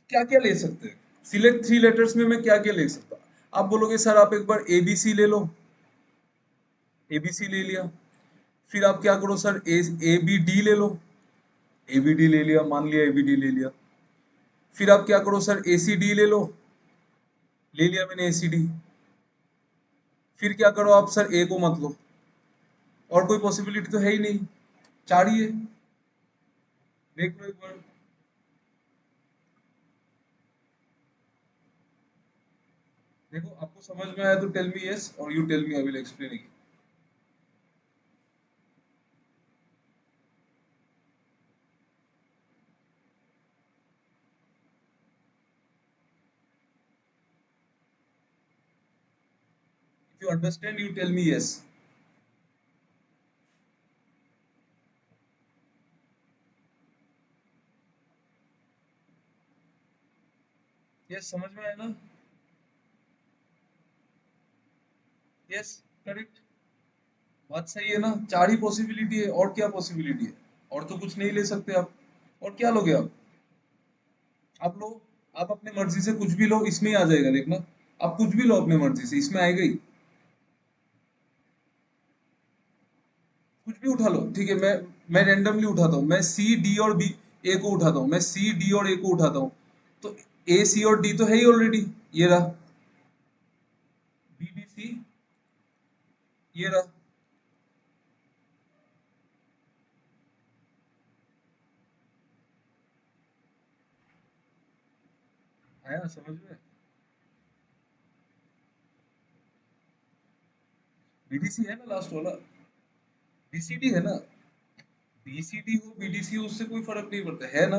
क्या क्या ले सकते हैं? सिलेक्ट थ्री लेटर्स में मैं क्या क्या ले सकता? आप बोलोगे सर आप एक बार एबीसी ले लो, एबीसी ले लिया। फिर आप क्या करो सर, ए बी डी ले लो, एबीडी ले लिया, मान लिया एबीडी ले लिया। फिर आप क्या करो सर, एसीडी ले लो, ले लिया मैंने एसीडी। फिर क्या करो आप सर, ए को मत लो, और कोई पॉसिबिलिटी तो है ही नहीं, चार ही है। देख लो एक बार। देखो आपको समझ में आया तो टेल मी यस, और you tell me, I will explain it. If you understand you tell me yes. Yes समझ में आया ना? Yes, correct. बात सही है ना? चार ही पॉसिबिलिटी है, और क्या पॉसिबिलिटी है? और तो कुछ नहीं ले सकते आप। और क्या लोगे आप लो, आप अपने मर्जी से कुछ भी लो, इसमें ही आ जाएगा देखना। आप कुछ भी लो अपने मर्जी से, इसमें आएगा ही। कुछ भी उठा लो, ठीक है। मैं रैंडमली उठाता हूँ, मैं सी डी और बी, ए को उठाता हूँ, मैं सी डी और ए को उठाता हूँ। तो ए सी और डी तो है ही ऑलरेडी, ये रहा। बी डी सी, ये रहा। आया समझ में? बीडीसी है ना लास्ट वाला, बीसीडी है ना। बीसीडी हो बीडीसी हो उससे कोई फर्क नहीं पड़ता है ना।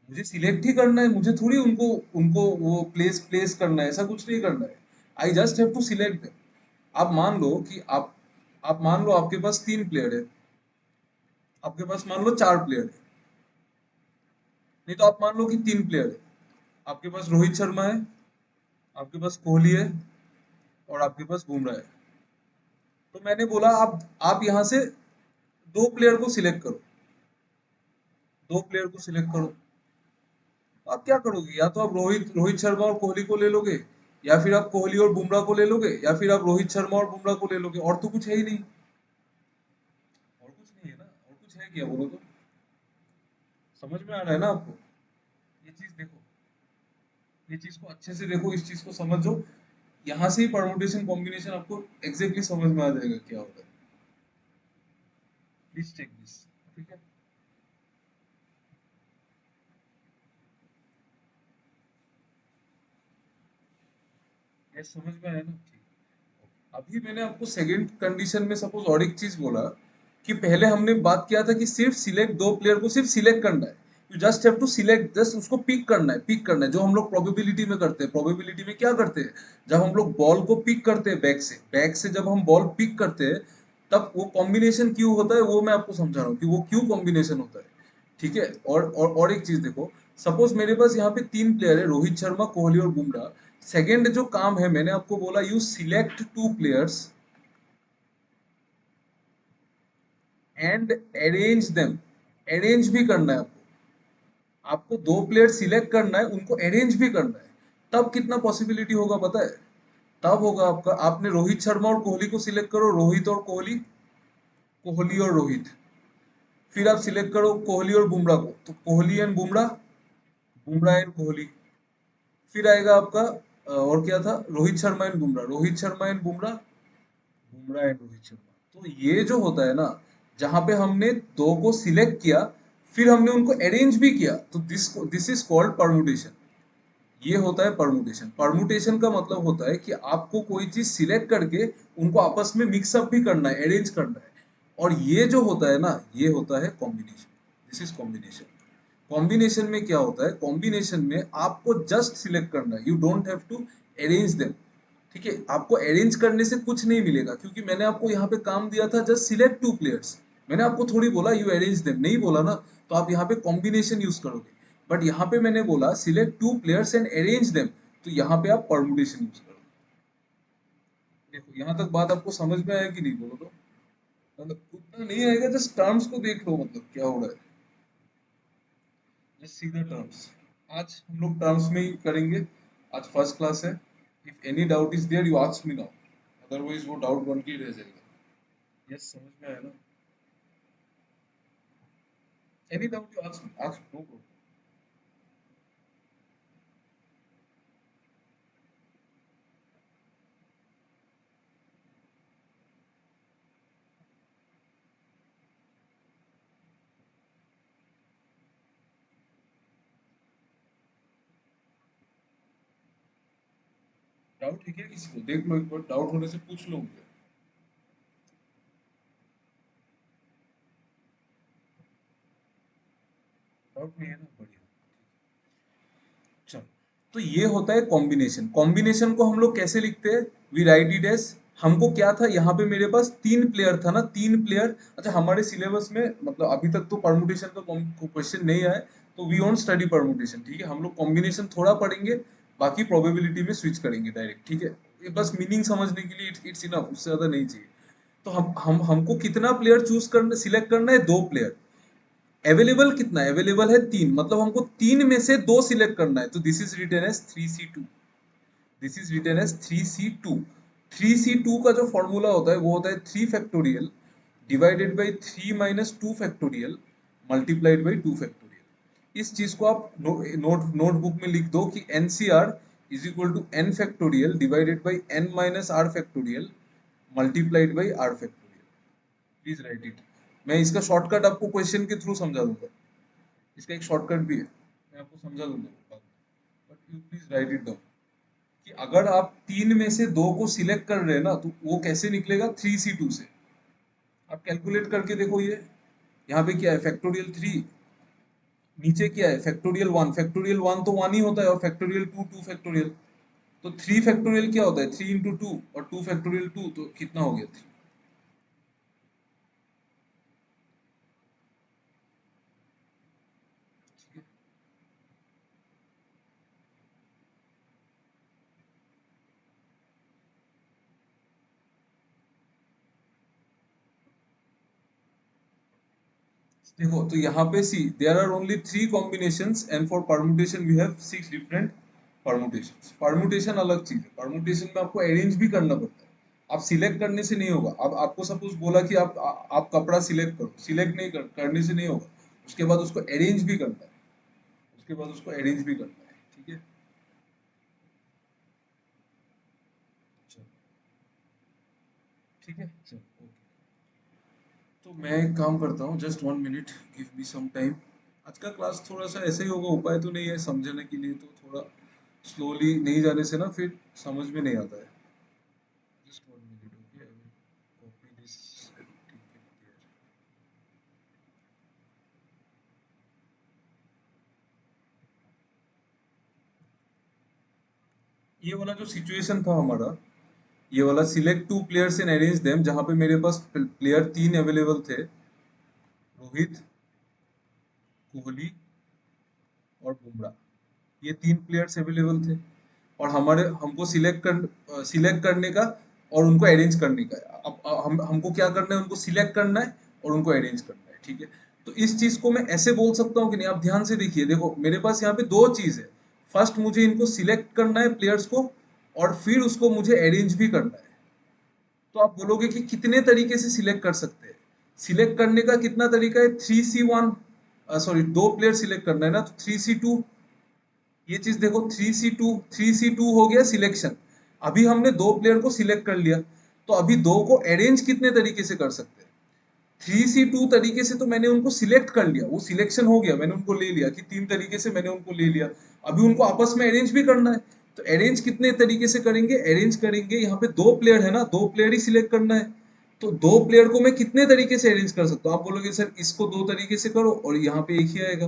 मुझे सिलेक्ट ही करना है, मुझे थोड़ी उनको उनको वो प्लेस प्लेस करना है, ऐसा कुछ नहीं करना है। I just have to select. आप मान लो कि आप मान लो आपके पास तीन प्लेयर है, आपके पास मान लो चार प्लेयर है, नहीं तो आप मान लो कि तीन प्लेयर है। आपके पास रोहित शर्मा है, आपके पास कोहली है, और आपके पास बुमराह है। तो मैंने बोला आप यहाँ से दो प्लेयर को सिलेक्ट करो, दो प्लेयर को सिलेक्ट करो। तो आप क्या करोगे, या तो आप रोहित रोहित शर्मा और कोहली को ले लोगे, या फिर आप कोहली और बुमराह को ले लोगे, या फिर आप रोहित शर्मा और बुमराह को ले लोगे, और तो कुछ है ही नहीं। और कुछ नहीं है ना, और कुछ है क्या बोलो तो? समझ में आ रहा है ना आपको? ये चीज देखो, ये चीज को अच्छे से देखो, इस चीज को समझो। यहाँ से ही परमुटेशन कॉम्बिनेशन आपको एग्जैक्टली समझ में आ जाएगा क्या होता है। प्लीज टेक दिस, ठीक है। ये समझ में आया ना? ठीक। अभी मैंने आपको सेकंड कंडीशन में सपोज और एक चीज बोला, कि पहले हमने बात किया था कि सिर्फ सिलेक्ट, दो प्लेयर को सिर्फ सिलेक्ट करना है। You just have to select, just उसको पिक करना है, पिक करना है, जो हम लोग प्रोबेबिलिटी में करते हैं। प्रोबेबिलिटी में क्या करते हैं, जब हम लोग बॉल को पिक करते हैं बैक से जब हम बॉल पिक करते हैं, तब वो कॉम्बिनेशन क्यों होता है वो मैं आपको समझा रहा हूँ कि वो क्यों कॉम्बिनेशन होता है। ठीक है। और एक चीज देखो, सपोज मेरे पास यहाँ पे तीन प्लेयर है, रोहित शर्मा, कोहली और बुमराह। सेकंड जो काम है, मैंने आपको बोला you select two players and arrange them. Arrange भी करना है आपको, आपको दो प्लेयर सिलेक्ट करना है, उनको अरेंज भी करना है। तब कितना पॉसिबिलिटी होगा पता है? तब होगा आपका, आपने रोहित शर्मा और कोहली को सिलेक्ट करो, रोहित और कोहली, कोहली और रोहित। फिर आप सिलेक्ट करो कोहली और बुमराह को, तो कोहली एंड बुमराह, बुमराह एंड कोहली। फिर आएगा आपका और क्या था, Rohit Sharma and Bumrah, Rohit Sharma and Bumrah, Bumrah and Rohit Sharma. तो ये जो होता है ना, जहां पे हमने दो को सिलेक्ट किया, फिर हमने उनको अरेंज भी किया, तो दिस इज कॉल्ड परमुटेशन। ये होता है परमुटेशन। परमुटेशन का मतलब होता है कि आपको कोई चीज सिलेक्ट करके उनको आपस में मिक्सअप भी करना है, अरेंज करना है। और ये जो होता है ना, ये होता है combination. This is combination. Combination में क्या होता है, कॉम्बिनेशन में आपको जस्ट सिलेक्ट करना है, you don't have to arrange them. ठीक है, आपको अरेंज करने से कुछ नहीं मिलेगा, क्योंकि मैंने आपको यहाँ पे काम दिया था जस्ट सिलेक्ट टू प्लेयर्स। मैंने आपको थोड़ी बोला यू अरेंज देम, नहीं बोला ना। तो आप यहाँ पे कॉम्बिनेशन यूज करोगे। बट यहाँ पे मैंने बोला select two players and arrange them, तो यहाँ पे आप परमुटेशन यूज करोगे। देखो यहाँ तक बात आपको समझ में आया कि नहीं बोलो तो? मतलब उतना नहीं आएगा, जस्ट टर्म्स को देख लो, मतलब क्या हो रहा है। Just see the terms. आज हम लोग टर्म्स में ही करेंगे, आज फर्स्ट क्लास है। If any doubt is there you ask me now, otherwise वो डाउट बन के ही रह जाएगा। यस, समझ में आया ना? Any doubt you ask, no problem. Doubt है क्या किसी को? देख लो एक बार, डाउट होने से पूछ लो मुझे। डाउट नहीं है ना? बढ़िया। चलो, तो ये होता है कॉम्बिनेशन। कॉम्बिनेशन को हम लोग कैसे लिखते हैं? वी राइट इट एज, हमको क्या था यहाँ पे, मेरे पास तीन प्लेयर था ना, तीन प्लेयर। अच्छा, हमारे सिलेबस में मतलब अभी तक तो परमुटेशन का क्वेश्चन नहीं आया, तो वी वोंट स्टडी परमुटेशन, ठीक है। हम लोग कॉम्बिनेशन थोड़ा पढ़ेंगे, बाकी प्रोबेबिलिटी में स्विच करेंगे डायरेक्ट, ठीक है। ये बस मीनिंग समझने के लिए इट्स इनफ, उससे ज्यादा नहीं चाहिए। तो हम हमको कितना प्लेयर चूज करना, सिलेक्ट करना है? दो प्लेयर। अवेलेबल कितना है? अवेलेबल है तीन, मतलब हमको तीन में से दो सिलेक्ट करना है, तो this is written as 3C2। This is written as 3C2। 3C2 का जो फॉर्मूला होता है वो होता है 3 factorial divided by 3 minus 2 factorial multiplied by 2 factorial. इस चीज को आप नोटबुक में लिख दो कि nCr is equal to n factorial divided by n minus r factorial multiplied by r factorial. Please write it. मैं इसका शॉर्टकट आपको क्वेश्चन के थ्रू समझा दूंगा, इसका एक शॉर्टकट भी है, मैं आपको समझा दूंगा, but you please write it down. कि अगर आप तीन में से दो को सिलेक्ट कर रहे हैं ना, तो वो कैसे निकलेगा? 3C2 से। आप कैलकुलेट करके देखो, ये यहाँ पे क्या है? फैक्टोरियल 3, नीचे क्या है? फैक्टोरियल 1। फैक्टोरियल 1 तो 1 ही होता है, और फैक्टोरियल 2 2 फैक्टोरियल। तो 3 फैक्टोरियल क्या होता है? 3 इंटू 2, और 2 फैक्टोरियल 2, तो कितना हो गया? 3। देखो, तो यहाँ पे see there are only 3 combinations, and for permutation we have 6 different permutations. Permutation अलग चीज है, परमुटेशन में आपको अरेंज भी करना पड़ता है। आप सिलेक्ट करने से नहीं होगा। अब आपको सपोज बोला कि आप कपड़ा सिलेक्ट करो, सिलेक्ट नहीं करने से नहीं होगा, उसके बाद उसको अरेंज भी करना है, उसके बाद उसको अरेंज भी करना है, ठीक है। चलो, ठीक है, चलो, ओके। तो मैं एक काम करता हूँ, just 1 minute, give me some time. आज का क्लास थोड़ा सा ऐसे ही होगा, उपाय तो नहीं है समझने के लिए, तो थोड़ा स्लोली नहीं जाने से ना फिर समझ में नहीं आता है। Just 1 minute, okay, I will copy this, take it there. ये वाला जो सिचुएशन था हमारा, ये वाला select two players and arrange them, जहां पे मेरे पास प्लेयर तीन अवेलेबल थे, रोहित, कोहली और बुमराह। ये तीन प्लेयर्स अवेलेबल थे, और हमारे हमको सिलेक्ट करने का और उनको अरेंज करने का है। अब हमको क्या करना है? उनको सिलेक्ट करना है और उनको अरेंज करना है, ठीक है। तो इस चीज को मैं ऐसे बोल सकता हूँ कि नहीं? आप ध्यान से देखिए, देखो मेरे पास यहाँ पे दो चीज है। फर्स्ट, मुझे इनको सिलेक्ट करना है प्लेयर्स को, और फिर उसको मुझे अरेंज भी करना है। तो आप बोलोगे कि कितने तरीके से सिलेक्ट कर सकते हैं? सिलेक्ट करने का कितना तरीका है? 3C1, सॉरी, दो प्लेयर सिलेक्ट करना है ना, तो 3C2। ये चीज देखो, 3C2 हो गया सिलेक्शन। अभी हमने दो प्लेयर को सिलेक्ट कर लिया, तो अभी दो को अरेंज कितने तरीके से कर सकते हैं? 3C2 तरीके से तो मैंने उनको सिलेक्ट कर लिया, वो सिलेक्शन हो गया, मैंने उनको ले लिया कि तीन तरीके से मैंने उनको ले लिया। अभी उनको आपस में अरेंज भी करना है, तो अरेंज कितने तरीके से करेंगे? अरेंज करेंगे, यहाँ पे दो प्लेयर है ना, दो प्लेयर ही सिलेक्ट करना है। तो दो प्लेयर को मैं कितने तरीके से अरेंज कर सकता हूँ? आप बोलोगे सर इसको दो तरीके से करो, और यहाँ पे एक ही आएगा,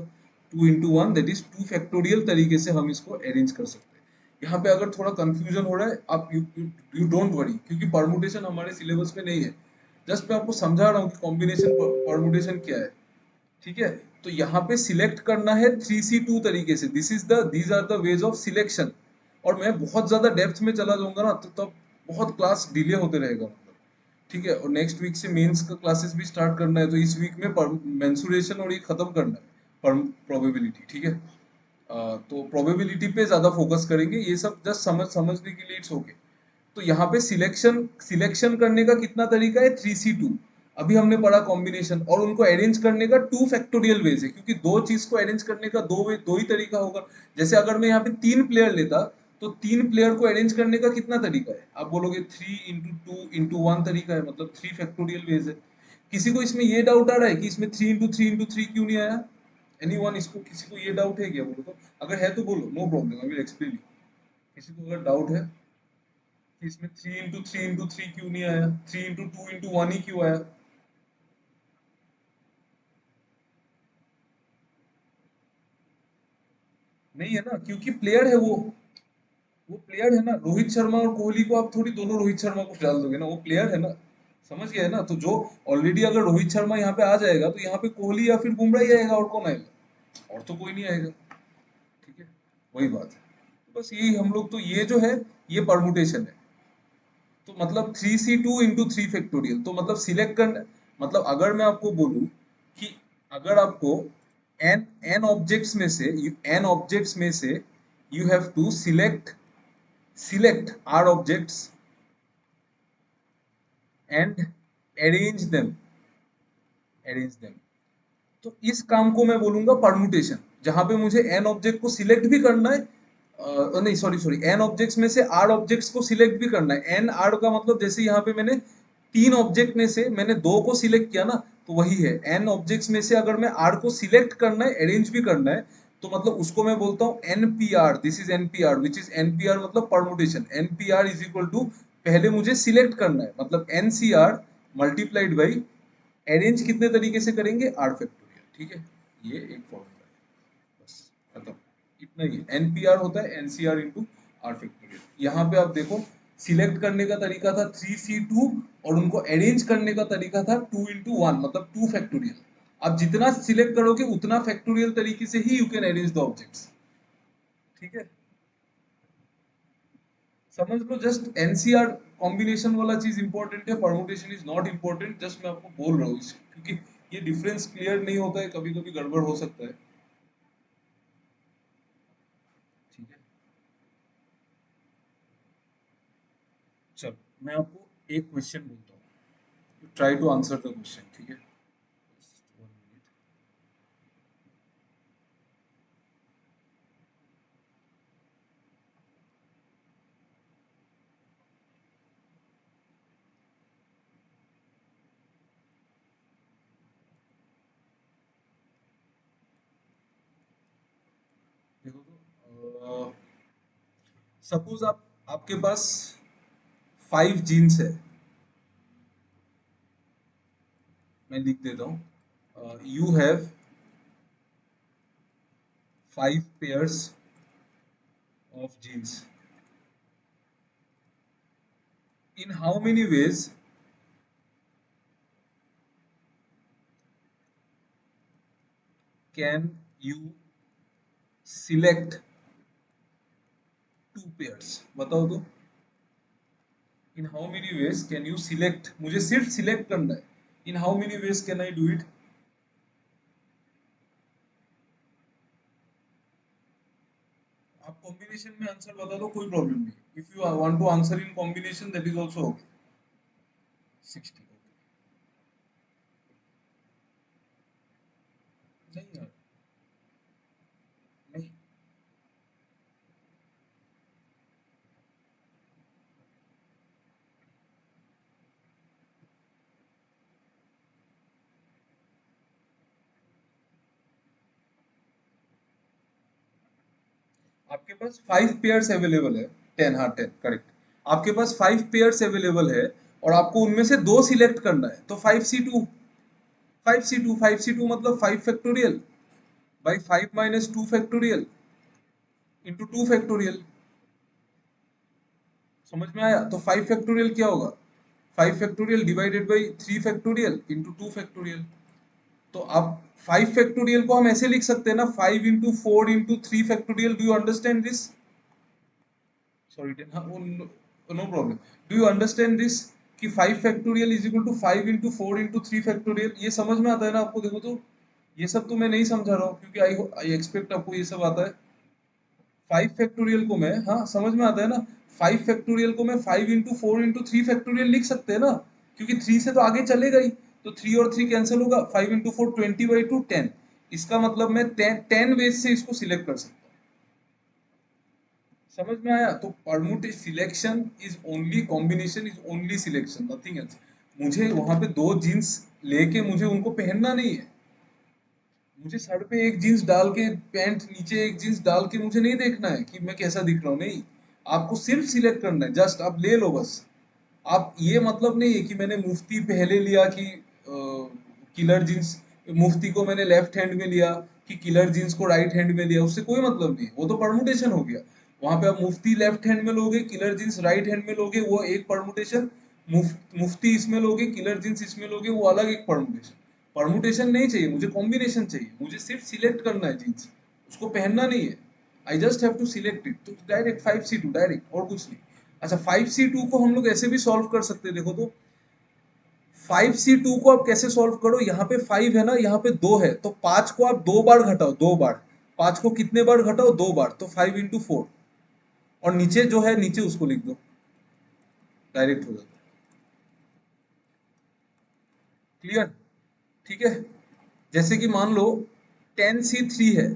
2 into 1, दैट इज 2 फैक्टोरियल तरीके से हम इसको अरेंज कर सकते हैं। यहाँ पे अगर थोड़ा कंफ्यूजन हो रहा है, आप यू डोंट वरी, क्योंकि परमुटेशन हमारे सिलेबस में नहीं है। जस्ट मैं आपको समझा रहा हूँ कि कॉम्बिनेशन परमुटेशन क्या है, ठीक है। तो यहाँ पे सिलेक्ट करना है 3C2 तरीके से, these are the ways of selection. और मैं बहुत ज्यादा डेप्थ में चला जाऊंगा ना, तो तब बहुत क्लास डिले होते रहेगा, मतलब, ठीक है। और नेक्स्ट वीक से मेंस का क्लासेस भी स्टार्ट करना है, तो इस वीक में मेंसुरेशन और ये खत्म करना है, प्रोबेबिलिटी, ठीक है। तो प्रोबेबिलिटी पे ज्यादा फोकस करेंगे, ये सब जस्ट समझने के लिए, इट्स ओके। तो यहाँ पे सिलेक्शन सिलेक्शन करने का कितना तरीका है, 3C2। अभी हमने पढ़ा कॉम्बिनेशन, और उनको अरेंज करने का 2 फैक्टोरियल वेज है, क्योंकि दो चीज को अरेंज करने का दो ही तरीका होगा। जैसे अगर मैं यहाँ पे 3 प्लेयर लेता, तो 3 प्लेयर को अरेंज करने का कितना तरीका है, आप बोलोगे 3 into 2 into 1 तरीका है, मतलब 3 फैक्टोरियल वेज है। किसी को इसमें ये डाउट आ रहा है कि इसमें 3 into 3 into 3 क्यों नहीं आया? एनीवन, इसको किसी को ये डाउट है क्या, बोलो तो। अगर है तो बोलो, no problem, I will explain. किसी को अगर डाउट है कि इसमें 3 into 3 into 3 क्यों नहीं आया, 3 into 2 into 1 ही क्यों आया? नहीं है ना, क्योंकि प्लेयर है वो प्लेयर है ना। रोहित शर्मा और कोहली को आप थोड़ी दोनों रोहित शर्मा को डाल दोगे ना, वो प्लेयर है ना। समझ गए ना? तो जो ऑलरेडी, अगर रोहित शर्मा यहाँ पे आ जाएगा तो यहाँ पे कोहली या फिर बुमराह ही आएगा, और कौन आएगा? और तो कोई नहीं आएगा। ठीक है, वही बात है। तो बस यही हम लोग, तो ये जो है, ये परमुटेशन है। तो मतलब 3C2 into 3 फैक्टोरियल, तो मतलब सिलेक्ट करना, मतलब अगर मैं आपको बोलूं कि अगर आपको एन एन ऑब्जेक्ट्स में से एन ऑब्जेक्ट्स में से you have to select r objects and arrange them, तो इस काम को मैं बोलूंगा परमुटेशन, जहां पे मुझे एन ऑब्जेक्ट को सिलेक्ट भी करना है। नहीं, सॉरी सॉरी, एन ऑब्जेक्ट्स में से आर ऑब्जेक्ट्स को सिलेक्ट भी करना है। एन आर का मतलब, जैसे यहाँ पे मैंने 3 ऑब्जेक्ट में से मैंने 2 को सिलेक्ट किया ना, तो वही है। एन ऑब्जेक्ट्स में से अगर मैं आर को सिलेक्ट करना है, अरेंज भी करना है, तो मतलब उसको मैं बोलता हूँ NPR. This is NPR, which is NPR मतलब permutation. NPR is equal to, पहले मुझे सिलेक्ट करना है, मतलब एनसीआर मल्टीप्लाइड बाई अरेंज कितने तरीके से करेंगे, आर फैक्टोरियल। ठीक है, ये एक फॉर्मूला है, बस खत्म। इतना ही एनपीआर होता है, एनसीआर इंटू आर फैक्टोरियल। यहाँ पे आप देखो, सिलेक्ट करने का तरीका था 3C2, और उनको अरेंज करने का तरीका था 2 into 1, मतलब 2 फैक्टोरियल। आप जितना सिलेक्ट करोगे उतना फैक्टोरियल तरीके से ही you can arrange the objects. ठीक है, समझ लो, जस्ट एनसीआर कॉम्बिनेशन वाला चीज इंपॉर्टेंट है, permutation is not important. Just मैं आपको बोल रहा हूँ क्योंकि ये डिफरेंस क्लियर नहीं होता है, कभी कभी गड़बड़ हो सकता है। ठीक है, चलो मैं आपको एक क्वेश्चन बोलता हूँ, try to answer the question. ठीक है, Just 1 minute। देखो तो, सपोज आपके पास 5 जीन्स है। मैं लिख देता हूँ, you have 5 pairs of jeans. In how many ways can you select 2 pairs? बताओ तो, in how many ways can you select, मुझे सिर्फ सिलेक्ट करना है, in how many ways can I do it? आप कॉम्बिनेशन में आंसर बता दो, कोई प्रॉब्लम नहीं। If you want to answer in combination, that is also okay. 60, नहीं यार, नहीं। आपके पास 5 पेयर्स अवेलेबल है। 10, हाँ 10 करेक्ट। आपके पास 5 पेयर्स अवेलेबल है, और आपको उनमें से 2 सिलेक्ट करना है, तो 5C2 मतलब 5 factorial by 5 - 2 factorial into 2 factorial. समझ में आया? तो 5 फैक्टोरियल क्या होगा, 5 factorial divided by 3 factorial into 2 factorial. तो अब 5 फैक्टोरियल को हम ऐसे लिख सकते हैं ना, 5 into 4 into 3 factorial. Do you understand this? Sorry, हाँ, no problem. Do you understand this कि 5 factorial is equal to 5 into 4 into 3 factorial? ये समझ में आता है ना आपको? देखो तो, ये सब तो मैं नहीं समझा रहा हूँ, क्योंकि आई एक्सपेक्ट आपको ये सब आता है। 5 फैक्टोरियल को मैं, हाँ समझ में आता है ना, 5 फैक्टोरियल को मैं 5 इंटू 4 इंटू 3 फैक्टोरियल लिख सकते हैं ना, क्योंकि 3 से तो आगे चलेगा ही, तो 3 और 3 कैंसिल होगा, 5 इंटू 4 20/2 10। इसका मतलब मैं 10 वेज से इसको सिलेक्ट कर सकता हूँ। समझ में आया? तो permute selection is only, combination is only selection, nothing else. मुझे वहां पे दो जीन्स लेके मुझे उनको पहनना नहीं है, मुझे सर पे एक जीन्स डाल के, पैंट नीचे एक जीन्स डाल के मुझे नहीं देखना है कि मैं कैसा दिख रहा हूँ, नहीं। आपको सिर्फ सिलेक्ट करना है, जस्ट आप ले लो बस। आप ये मतलब नहीं है कि मैंने मुफ्ती पहले लिया कि किलर जींस, मुफ्ती को मैंने लेफ्ट हैंड में लिया कि किलर जींस को राइट हैंड में लिया, उससे कोई मतलब नहीं, वो तो परमुटेशन हो गया। वहां पे आप मुफ्ती लेफ्ट हैंड में लोगे, किलर जींस राइट हैंड में लोगे, वो एक परमुटेशन। मुफ्ती इसमें लोगे, किलर जींस इसमें लोगे, वो अलग एक परमुटेशन। परमुटेशन नहीं चाहिए मुझे, कॉम्बिनेशन चाहिए, मुझे सिर्फ सिलेक्ट करना है जींस, उसको पहनना नहीं है। I just have to select it, तो डायरेक्ट 5C2 डायरेक्ट, और कुछ नहीं। अच्छा, 5C2 को हम लोग ऐसे भी सॉल्व कर सकते हैं, देखो तो 5C2 को आप कैसे सॉल्व करो, यहाँ पे 5 है ना, यहाँ पे 2 है, तो 5 को आप 2 बार घटाओ, 2 बार। 5 को कितने बार घटाओ, 2 बार, तो 5 इंटू 4, और नीचे जो है नीचे उसको लिख दो, डायरेक्ट हो जाता है। क्लियर? ठीक है। जैसे कि मान लो 10C3 है,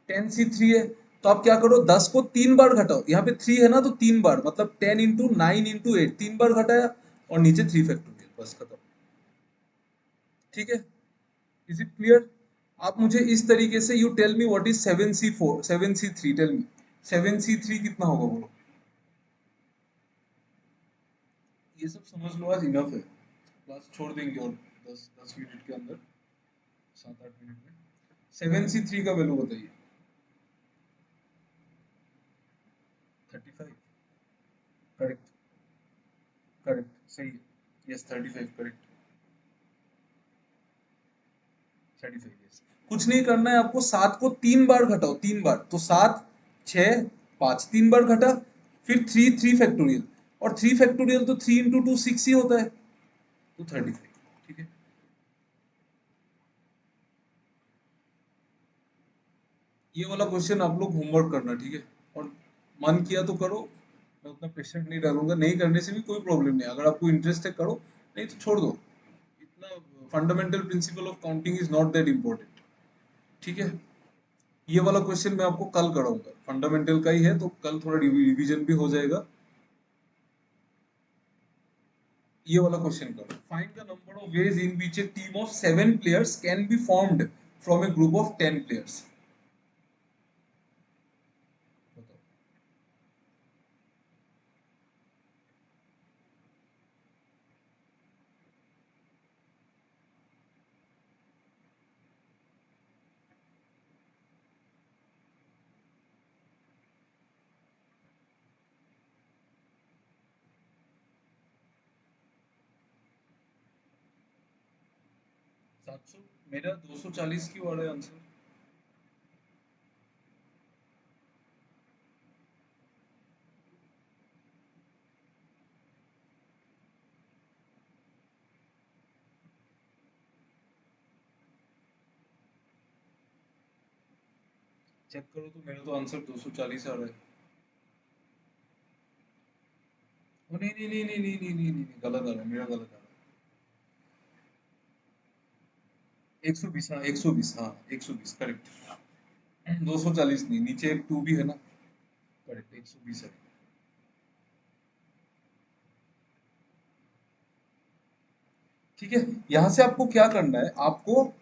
10C3 है, तो आप क्या करो, 10 को 3 बार घटाओ, यहाँ पे 3 है ना, तो 3 बार, मतलब 10 इंटू 9 इंटू 8, 3 बार घटाया, और नीचे 3 फैक्टोरियल, बस खत्म। ठीक है, इज इट क्लियर? आप मुझे इस तरीके से, you tell me what is 7C4, 7C3, tell me 7C3 कितना होगा, बोलो। ये सब समझ लो, आज इनफ है, क्लास छोड़ देंगे और 10 10 मिनट के अंदर, 7 8 मिनट में। 7C3 का वैल्यू बताइए। 35, करेक्ट, करेक्ट, सही है, यस 35, करेक्ट, 35, यस। कुछ नहीं करना है आपको, 7 को 3 बार घटाओ, 3 बार, तो 7 6 5, 3 बार घटा, फिर 3 फैक्टोरियल, और 3 फैक्टोरियल तो 3 इंटू 2 6 ही होता है, तो 35। ठीक है, ये वाला क्वेश्चन आप लोग होमवर्क करना, ठीक है, और मन किया तो करो, मैं उतना प्रेशर नहीं डालूंगा, नहीं करने से भी कोई प्रॉब्लम नहीं, अगर आपको इंटरेस्ट है करो, नहीं तो छोड़ दो। इतना fundamental principle of counting is not that important. ठीक है, ये वाला क्वेश्चन मैं आपको कल कराऊंगा, फंडामेंटल का ही है, तो कल थोड़ा रिवीजन भी हो जाएगा। ये वाला क्वेश्चन करो, find the number of ways in which A team of 7 players can be formed from A group of 10 players. 700, मेरा 240 क्यों आ रहा है आंसर? चेक करो तो, मेरा तो आंसर 240 आ रहा है। ओ नहीं नहीं नहीं नहीं नहीं नहीं नहीं नहीं, गलत आ रहा है, मेरा गलत आ रहा है। 120, हाँ 120, हाँ 120, करेक्ट। 240 नहीं, नीचे एक 2 भी है ना, करेक्ट 120 है। ठीक है, यहाँ से आपको क्या करना है, आपको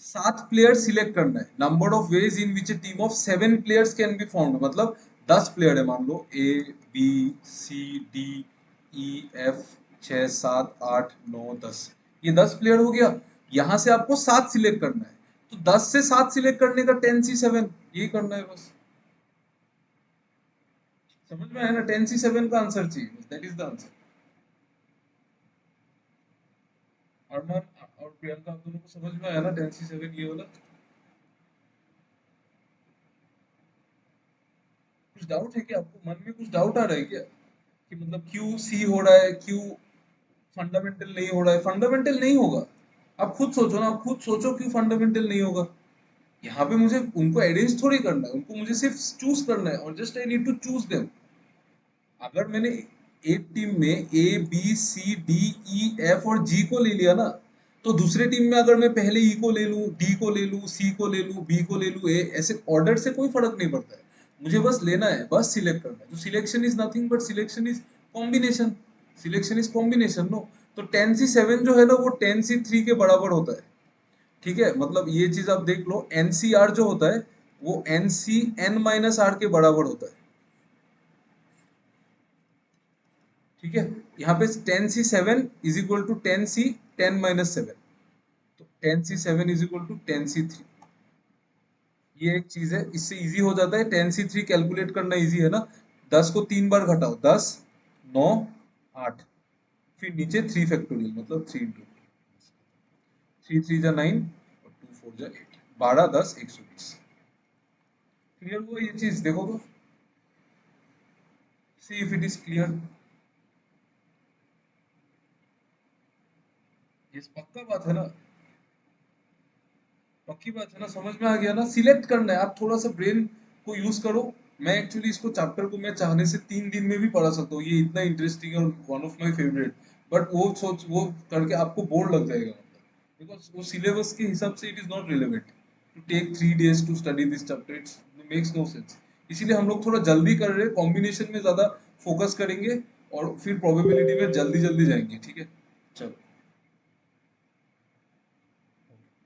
7 प्लेयर सिलेक्ट करना है, number of ways in which A team of 7 players can be formed, मतलब 10 प्लेयर है, मान लो A B C D E F, 6 7 8 9 10, ये 10 प्लेयर हो गया। यहाँ से आपको 7 सिलेक्ट करना है, तो 10 से 7 सिलेक्ट करने का 10C7, यही करना है बस। समझ में आया ना, 10C7 का आंसर चाहिए, दैट इज द आंसर। अरमान और प्रियंका, आप दोनों को समझ में आया ना 10C7 ये वाला? कुछ डाउट है क्या आपको, मन में कुछ डाउट आ रहा है क्या, कि मतलब क्यों सी हो रहा है, क्यों फंडामेंटल नहीं हो रहा है? फंडामेंटल नहीं होगा, आप खुद सोचो ना, आप खुद सोचो क्यों फंडामेंटल नहीं होगा। यहाँ पे मुझे उनको अरेंज थोड़ी करना है, उनको मुझे सिर्फ चूज करना है और just I need to choose them. अगर मैंने एक टीम में A B C D E F और जी को ले लिया ना, तो दूसरे टीम में अगर मैं पहले ई को ले लूं, डी को ले लूं, सी को ले लूं, बी को ले लूं, ए, ऐसे ऑर्डर से कोई फर्क नहीं पड़ता है। मुझे बस लेना है, बस सिलेक्ट करना है। तो selection is nothing but selection is combination. Selection is combination, no. तो 10C7 जो है ना, वो 10C3 के बराबर होता है। ठीक है, मतलब ये चीज आप देख लो, एनसीआर जो होता है वो NCN-R के बराबर होता है। ठीक है, यहाँ पे 10C7 is equal to 10C10-7। तो 10C7 is equal to 10C3। ये एक चीज है, इससे इजी हो जाता है। 10C3 कैलकुलेट करना इजी है ना। 10 को 3 बार घटाओ, 10, 9, 8, फिर नीचे 3 फैक्टोरियल, मतलब 3 इंटू 3 3 जा 9 और 2 4 जा 8, 12 10 120। क्लियर हुआ ये चीज? देखो तो, see if it is clear. ये पक्का बात है ना? पक्की बात है ना? समझ में आ गया ना? सिलेक्ट करना है, आप थोड़ा सा ब्रेन को यूज करो। मैं एक्चुअली इसको चैप्टर को मैं चाहने से 3 दिन में भी पढ़ा सकता हूँ, ये इतना इंटरेस्टिंग है और one of my favourite. But वो सोच, वो करके आपको बोर लग जाएगा, मतलब बिकॉज वो सिलेबस के हिसाब से it is not relevant to take 3 days to study this chapter. It's makes no sense. इसीलिए हम लोग थोड़ा जल्दी कर रहे हैं, कॉम्बिनेशन में ज्यादा फोकस करेंगे और फिर प्रोबेबिलिटी में जल्दी जल्दी जाएंगे। ठीक है, चलो।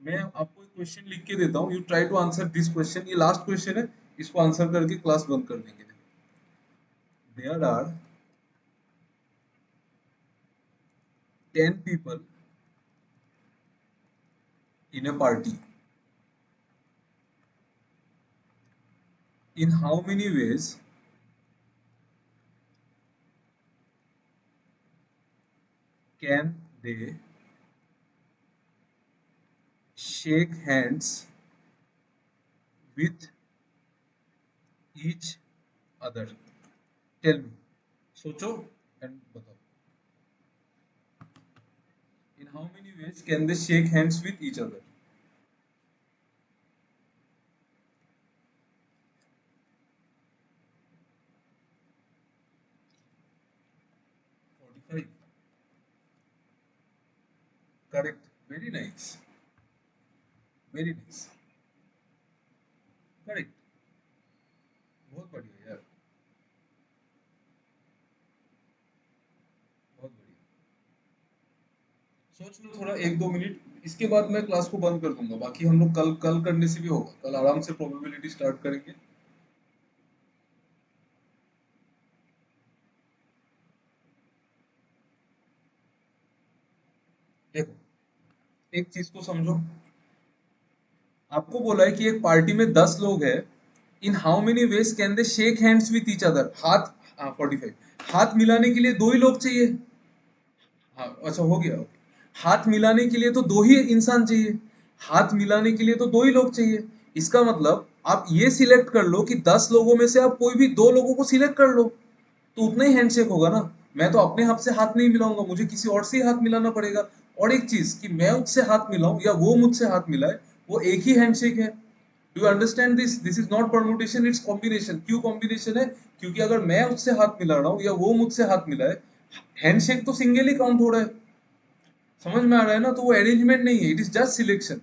मैं आपको एक क्वेश्चन लिख के देता हूँ, you try to answer this question. ये लास्ट क्वेश्चन है, इसको आंसर करके क्लास बंद कर देंगे। There are 10 people in a party. In how many ways can they shake hands with each other? Tell me. सोचो एंड बताओ। In how many ways can they shake hands with each other? 45. Correct. Very nice. Very nice. Correct. बहुत बढ़िया यार, बहुत बढ़िया। सोच लो थोड़ा 1 2 minute, इसके बाद मैं क्लास को बंद कर दूंगा। बाकी हम लोग कल कल करने से भी होगा, कल आराम से प्रोबेबिलिटी स्टार्ट करेंगे। देखो, एक चीज को समझो। आपको बोला है कि एक पार्टी में 10 लोग हैं। इन how many ways can they shake hands with each other? हाथ, 45। हाथ मिलाने के लिए 2 ही लोग चाहिए। हाँ, अच्छा हो गया। हाथ मिलाने के लिए तो 2 ही इंसान चाहिए। हाथ मिलाने के लिए तो 2 ही लोग चाहिए। इसका मतलब आप ये सिलेक्ट कर लो कि 10 लोगों में से आप कोई भी 2 लोगों को सिलेक्ट कर लो, तो उतना ही हैंडशेक होगा ना। मैं तो अपने हाथ से हाथ नहीं मिलाऊंगा, मुझे किसी और से ही हाथ मिलाना पड़ेगा। और एक चीज कि मैं उससे हाथ मिलाऊं या वो मुझसे हाथ मिलाए, वो एक ही हैंडशेक है। Do you understand this? This is not permutation, it's combination. क्यों कॉम्बिनेशन है? क्योंकि अगर मैं उससे हाथ मिला रहा हूँ या वो मुझसे हाथ मिलाए, हैंडशेक तो सिंगल ही काउंट हो रहा है। समझ में आ रहा है ना? तो वो अरेंजमेंट नहीं है, इट इज जस्ट सिलेक्शन।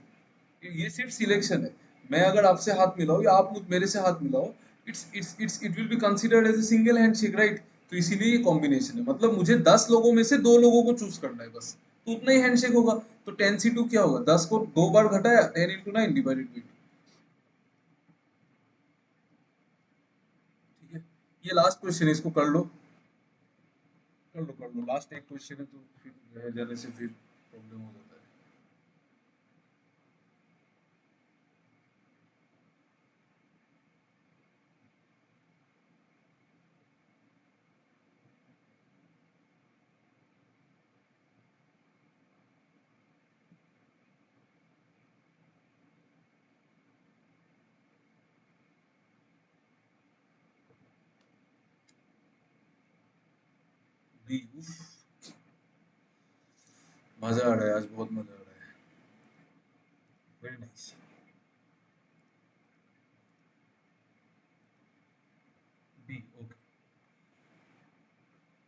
ये सिर्फ सिलेक्शन है। मैं अगर आपसे हाथ मिलाऊं या आप मेरे से हाथ मिलाओ, it will be considered as a single handshake, right? तो इसीलिए ये कॉम्बिनेशन है। मतलब मुझे 10 लोगों में से 2 लोगों को चूज करना है बस, तो उतना ही हैंडशेक होगा। तो 10C2 क्या होगा? 10 को 2 बार घटाया, 10 × 9 डिवाइडेड बाई 2। ठीक है, ये लास्ट क्वेश्चन है, इसको कर लो। कर लो कर लो, लास्ट एक क्वेश्चन है, तो फिर रह जाने से फिर प्रॉब्लम हो जाता है। भी उफ, मजा आ रहा है आज, बहुत मजा आ रहा है। Very nice.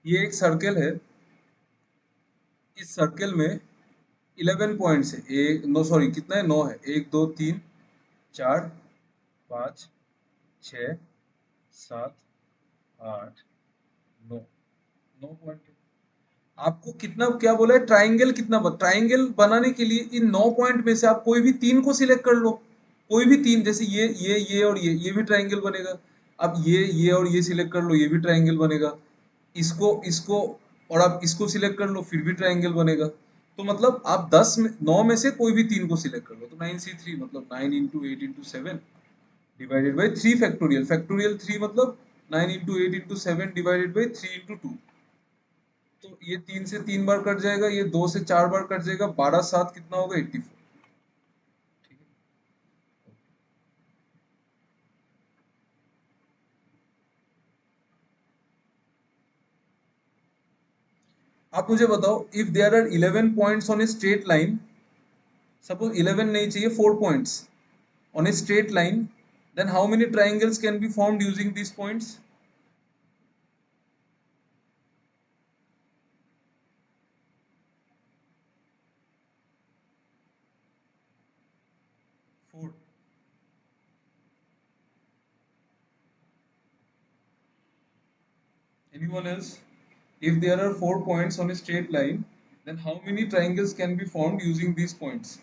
ये एक सर्कल है, इस सर्कल में 11 पॉइंट्स है, एक नो सॉरी कितना है, 9 है, 1 2 3 4 5 6 7 8 9, 9 पॉइंट है। आपको कितना क्या बोला है, ट्राइंगल कितना, ट्राइंगल बनाने के लिए इन 9 पॉइंट में से आप कोई भी तीन को सिलेक्ट कर लो, कोई भी तीन, जैसे ये और ये भी ट्राइंगल बनेगा। अब ये और ये सिलेक्ट कर लो, ये भी ट्राइंगल बनेगा। इसको इसको और आप इसको सिलेक्ट कर लो, फिर भी ट्राइंगल बनेगा। तो मतलब आप 9 में से कोई भी तीन को सिलेक्ट कर लो, तो 9C3 मतलब 9 × 8 × 7 डिवाइडेड बाई 3 फैक्टोरियल, फैक्टोरियल 3 मतलब 9 × 8 × 7 डिवाइडेड बाई 3 × 2। तो ये 3 से 3 बार कट जाएगा, ये 2 से 4 बार कट जाएगा, 12 7 कितना होगा, 84। ठीक है, आप मुझे बताओ, if there are 11 points on a straight line, suppose 11 नहीं चाहिए, 4 points on a straight line, then how many triangles can be formed using these points? 4। Anyone else? If there are 4 points on a straight line, then how many triangles can be formed using these points?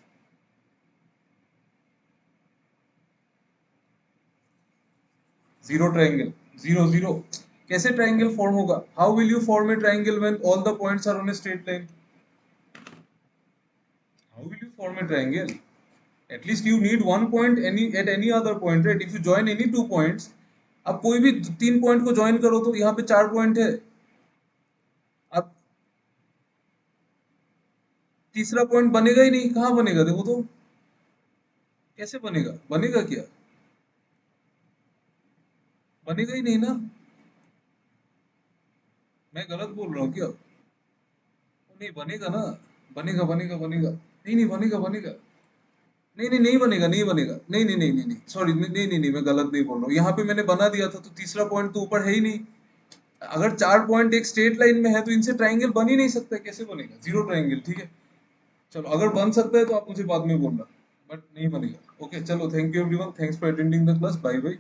Zero triangle. Zero, zero. कैसे triangle form होगा? How will you form a triangle when all the points are on a straight line? How will you form a triangle? At least you need one point at any other point, right? If you join any 2 points, अब कोई भी 3 point को join करो तो यहाँ पे 4 point है। अब तीसरा पॉइंट बनेगा ही नहीं, कहाँ बनेगा देखो तो, कैसे बनेगा, बनेगा क्या, बनेगा ही नहीं ना। मैं गलत बोल रहा हूँ क्या? नहीं बनेगा ना, बनेगा बनेगा बनेगा, नहीं नहीं बनेगा बनेगा, नहीं नहीं नहीं बनेगा, नहीं बनेगा, नहीं नहीं नहीं नहीं नहीं सॉरी, नहीं नहीं नहीं नहीं, मैं गलत नहीं बोल रहा हूँ, यहाँ पे मैंने बना दिया था तो तीसरा पॉइंट तो ऊपर है ही नहीं। अगर 4 पॉइंट एक स्ट्रेट लाइन में है तो इनसे ट्राइंगल बन ही नहीं सकता, कैसे बनेगा, जीरो ट्राइंगल। ठीक है, चलो अगर बन सकता है तो आप मुझे बाद में बोलना, बट नहीं बनेगा। ओके चलो, thank you everyone, thanks for attending the class, bye bye.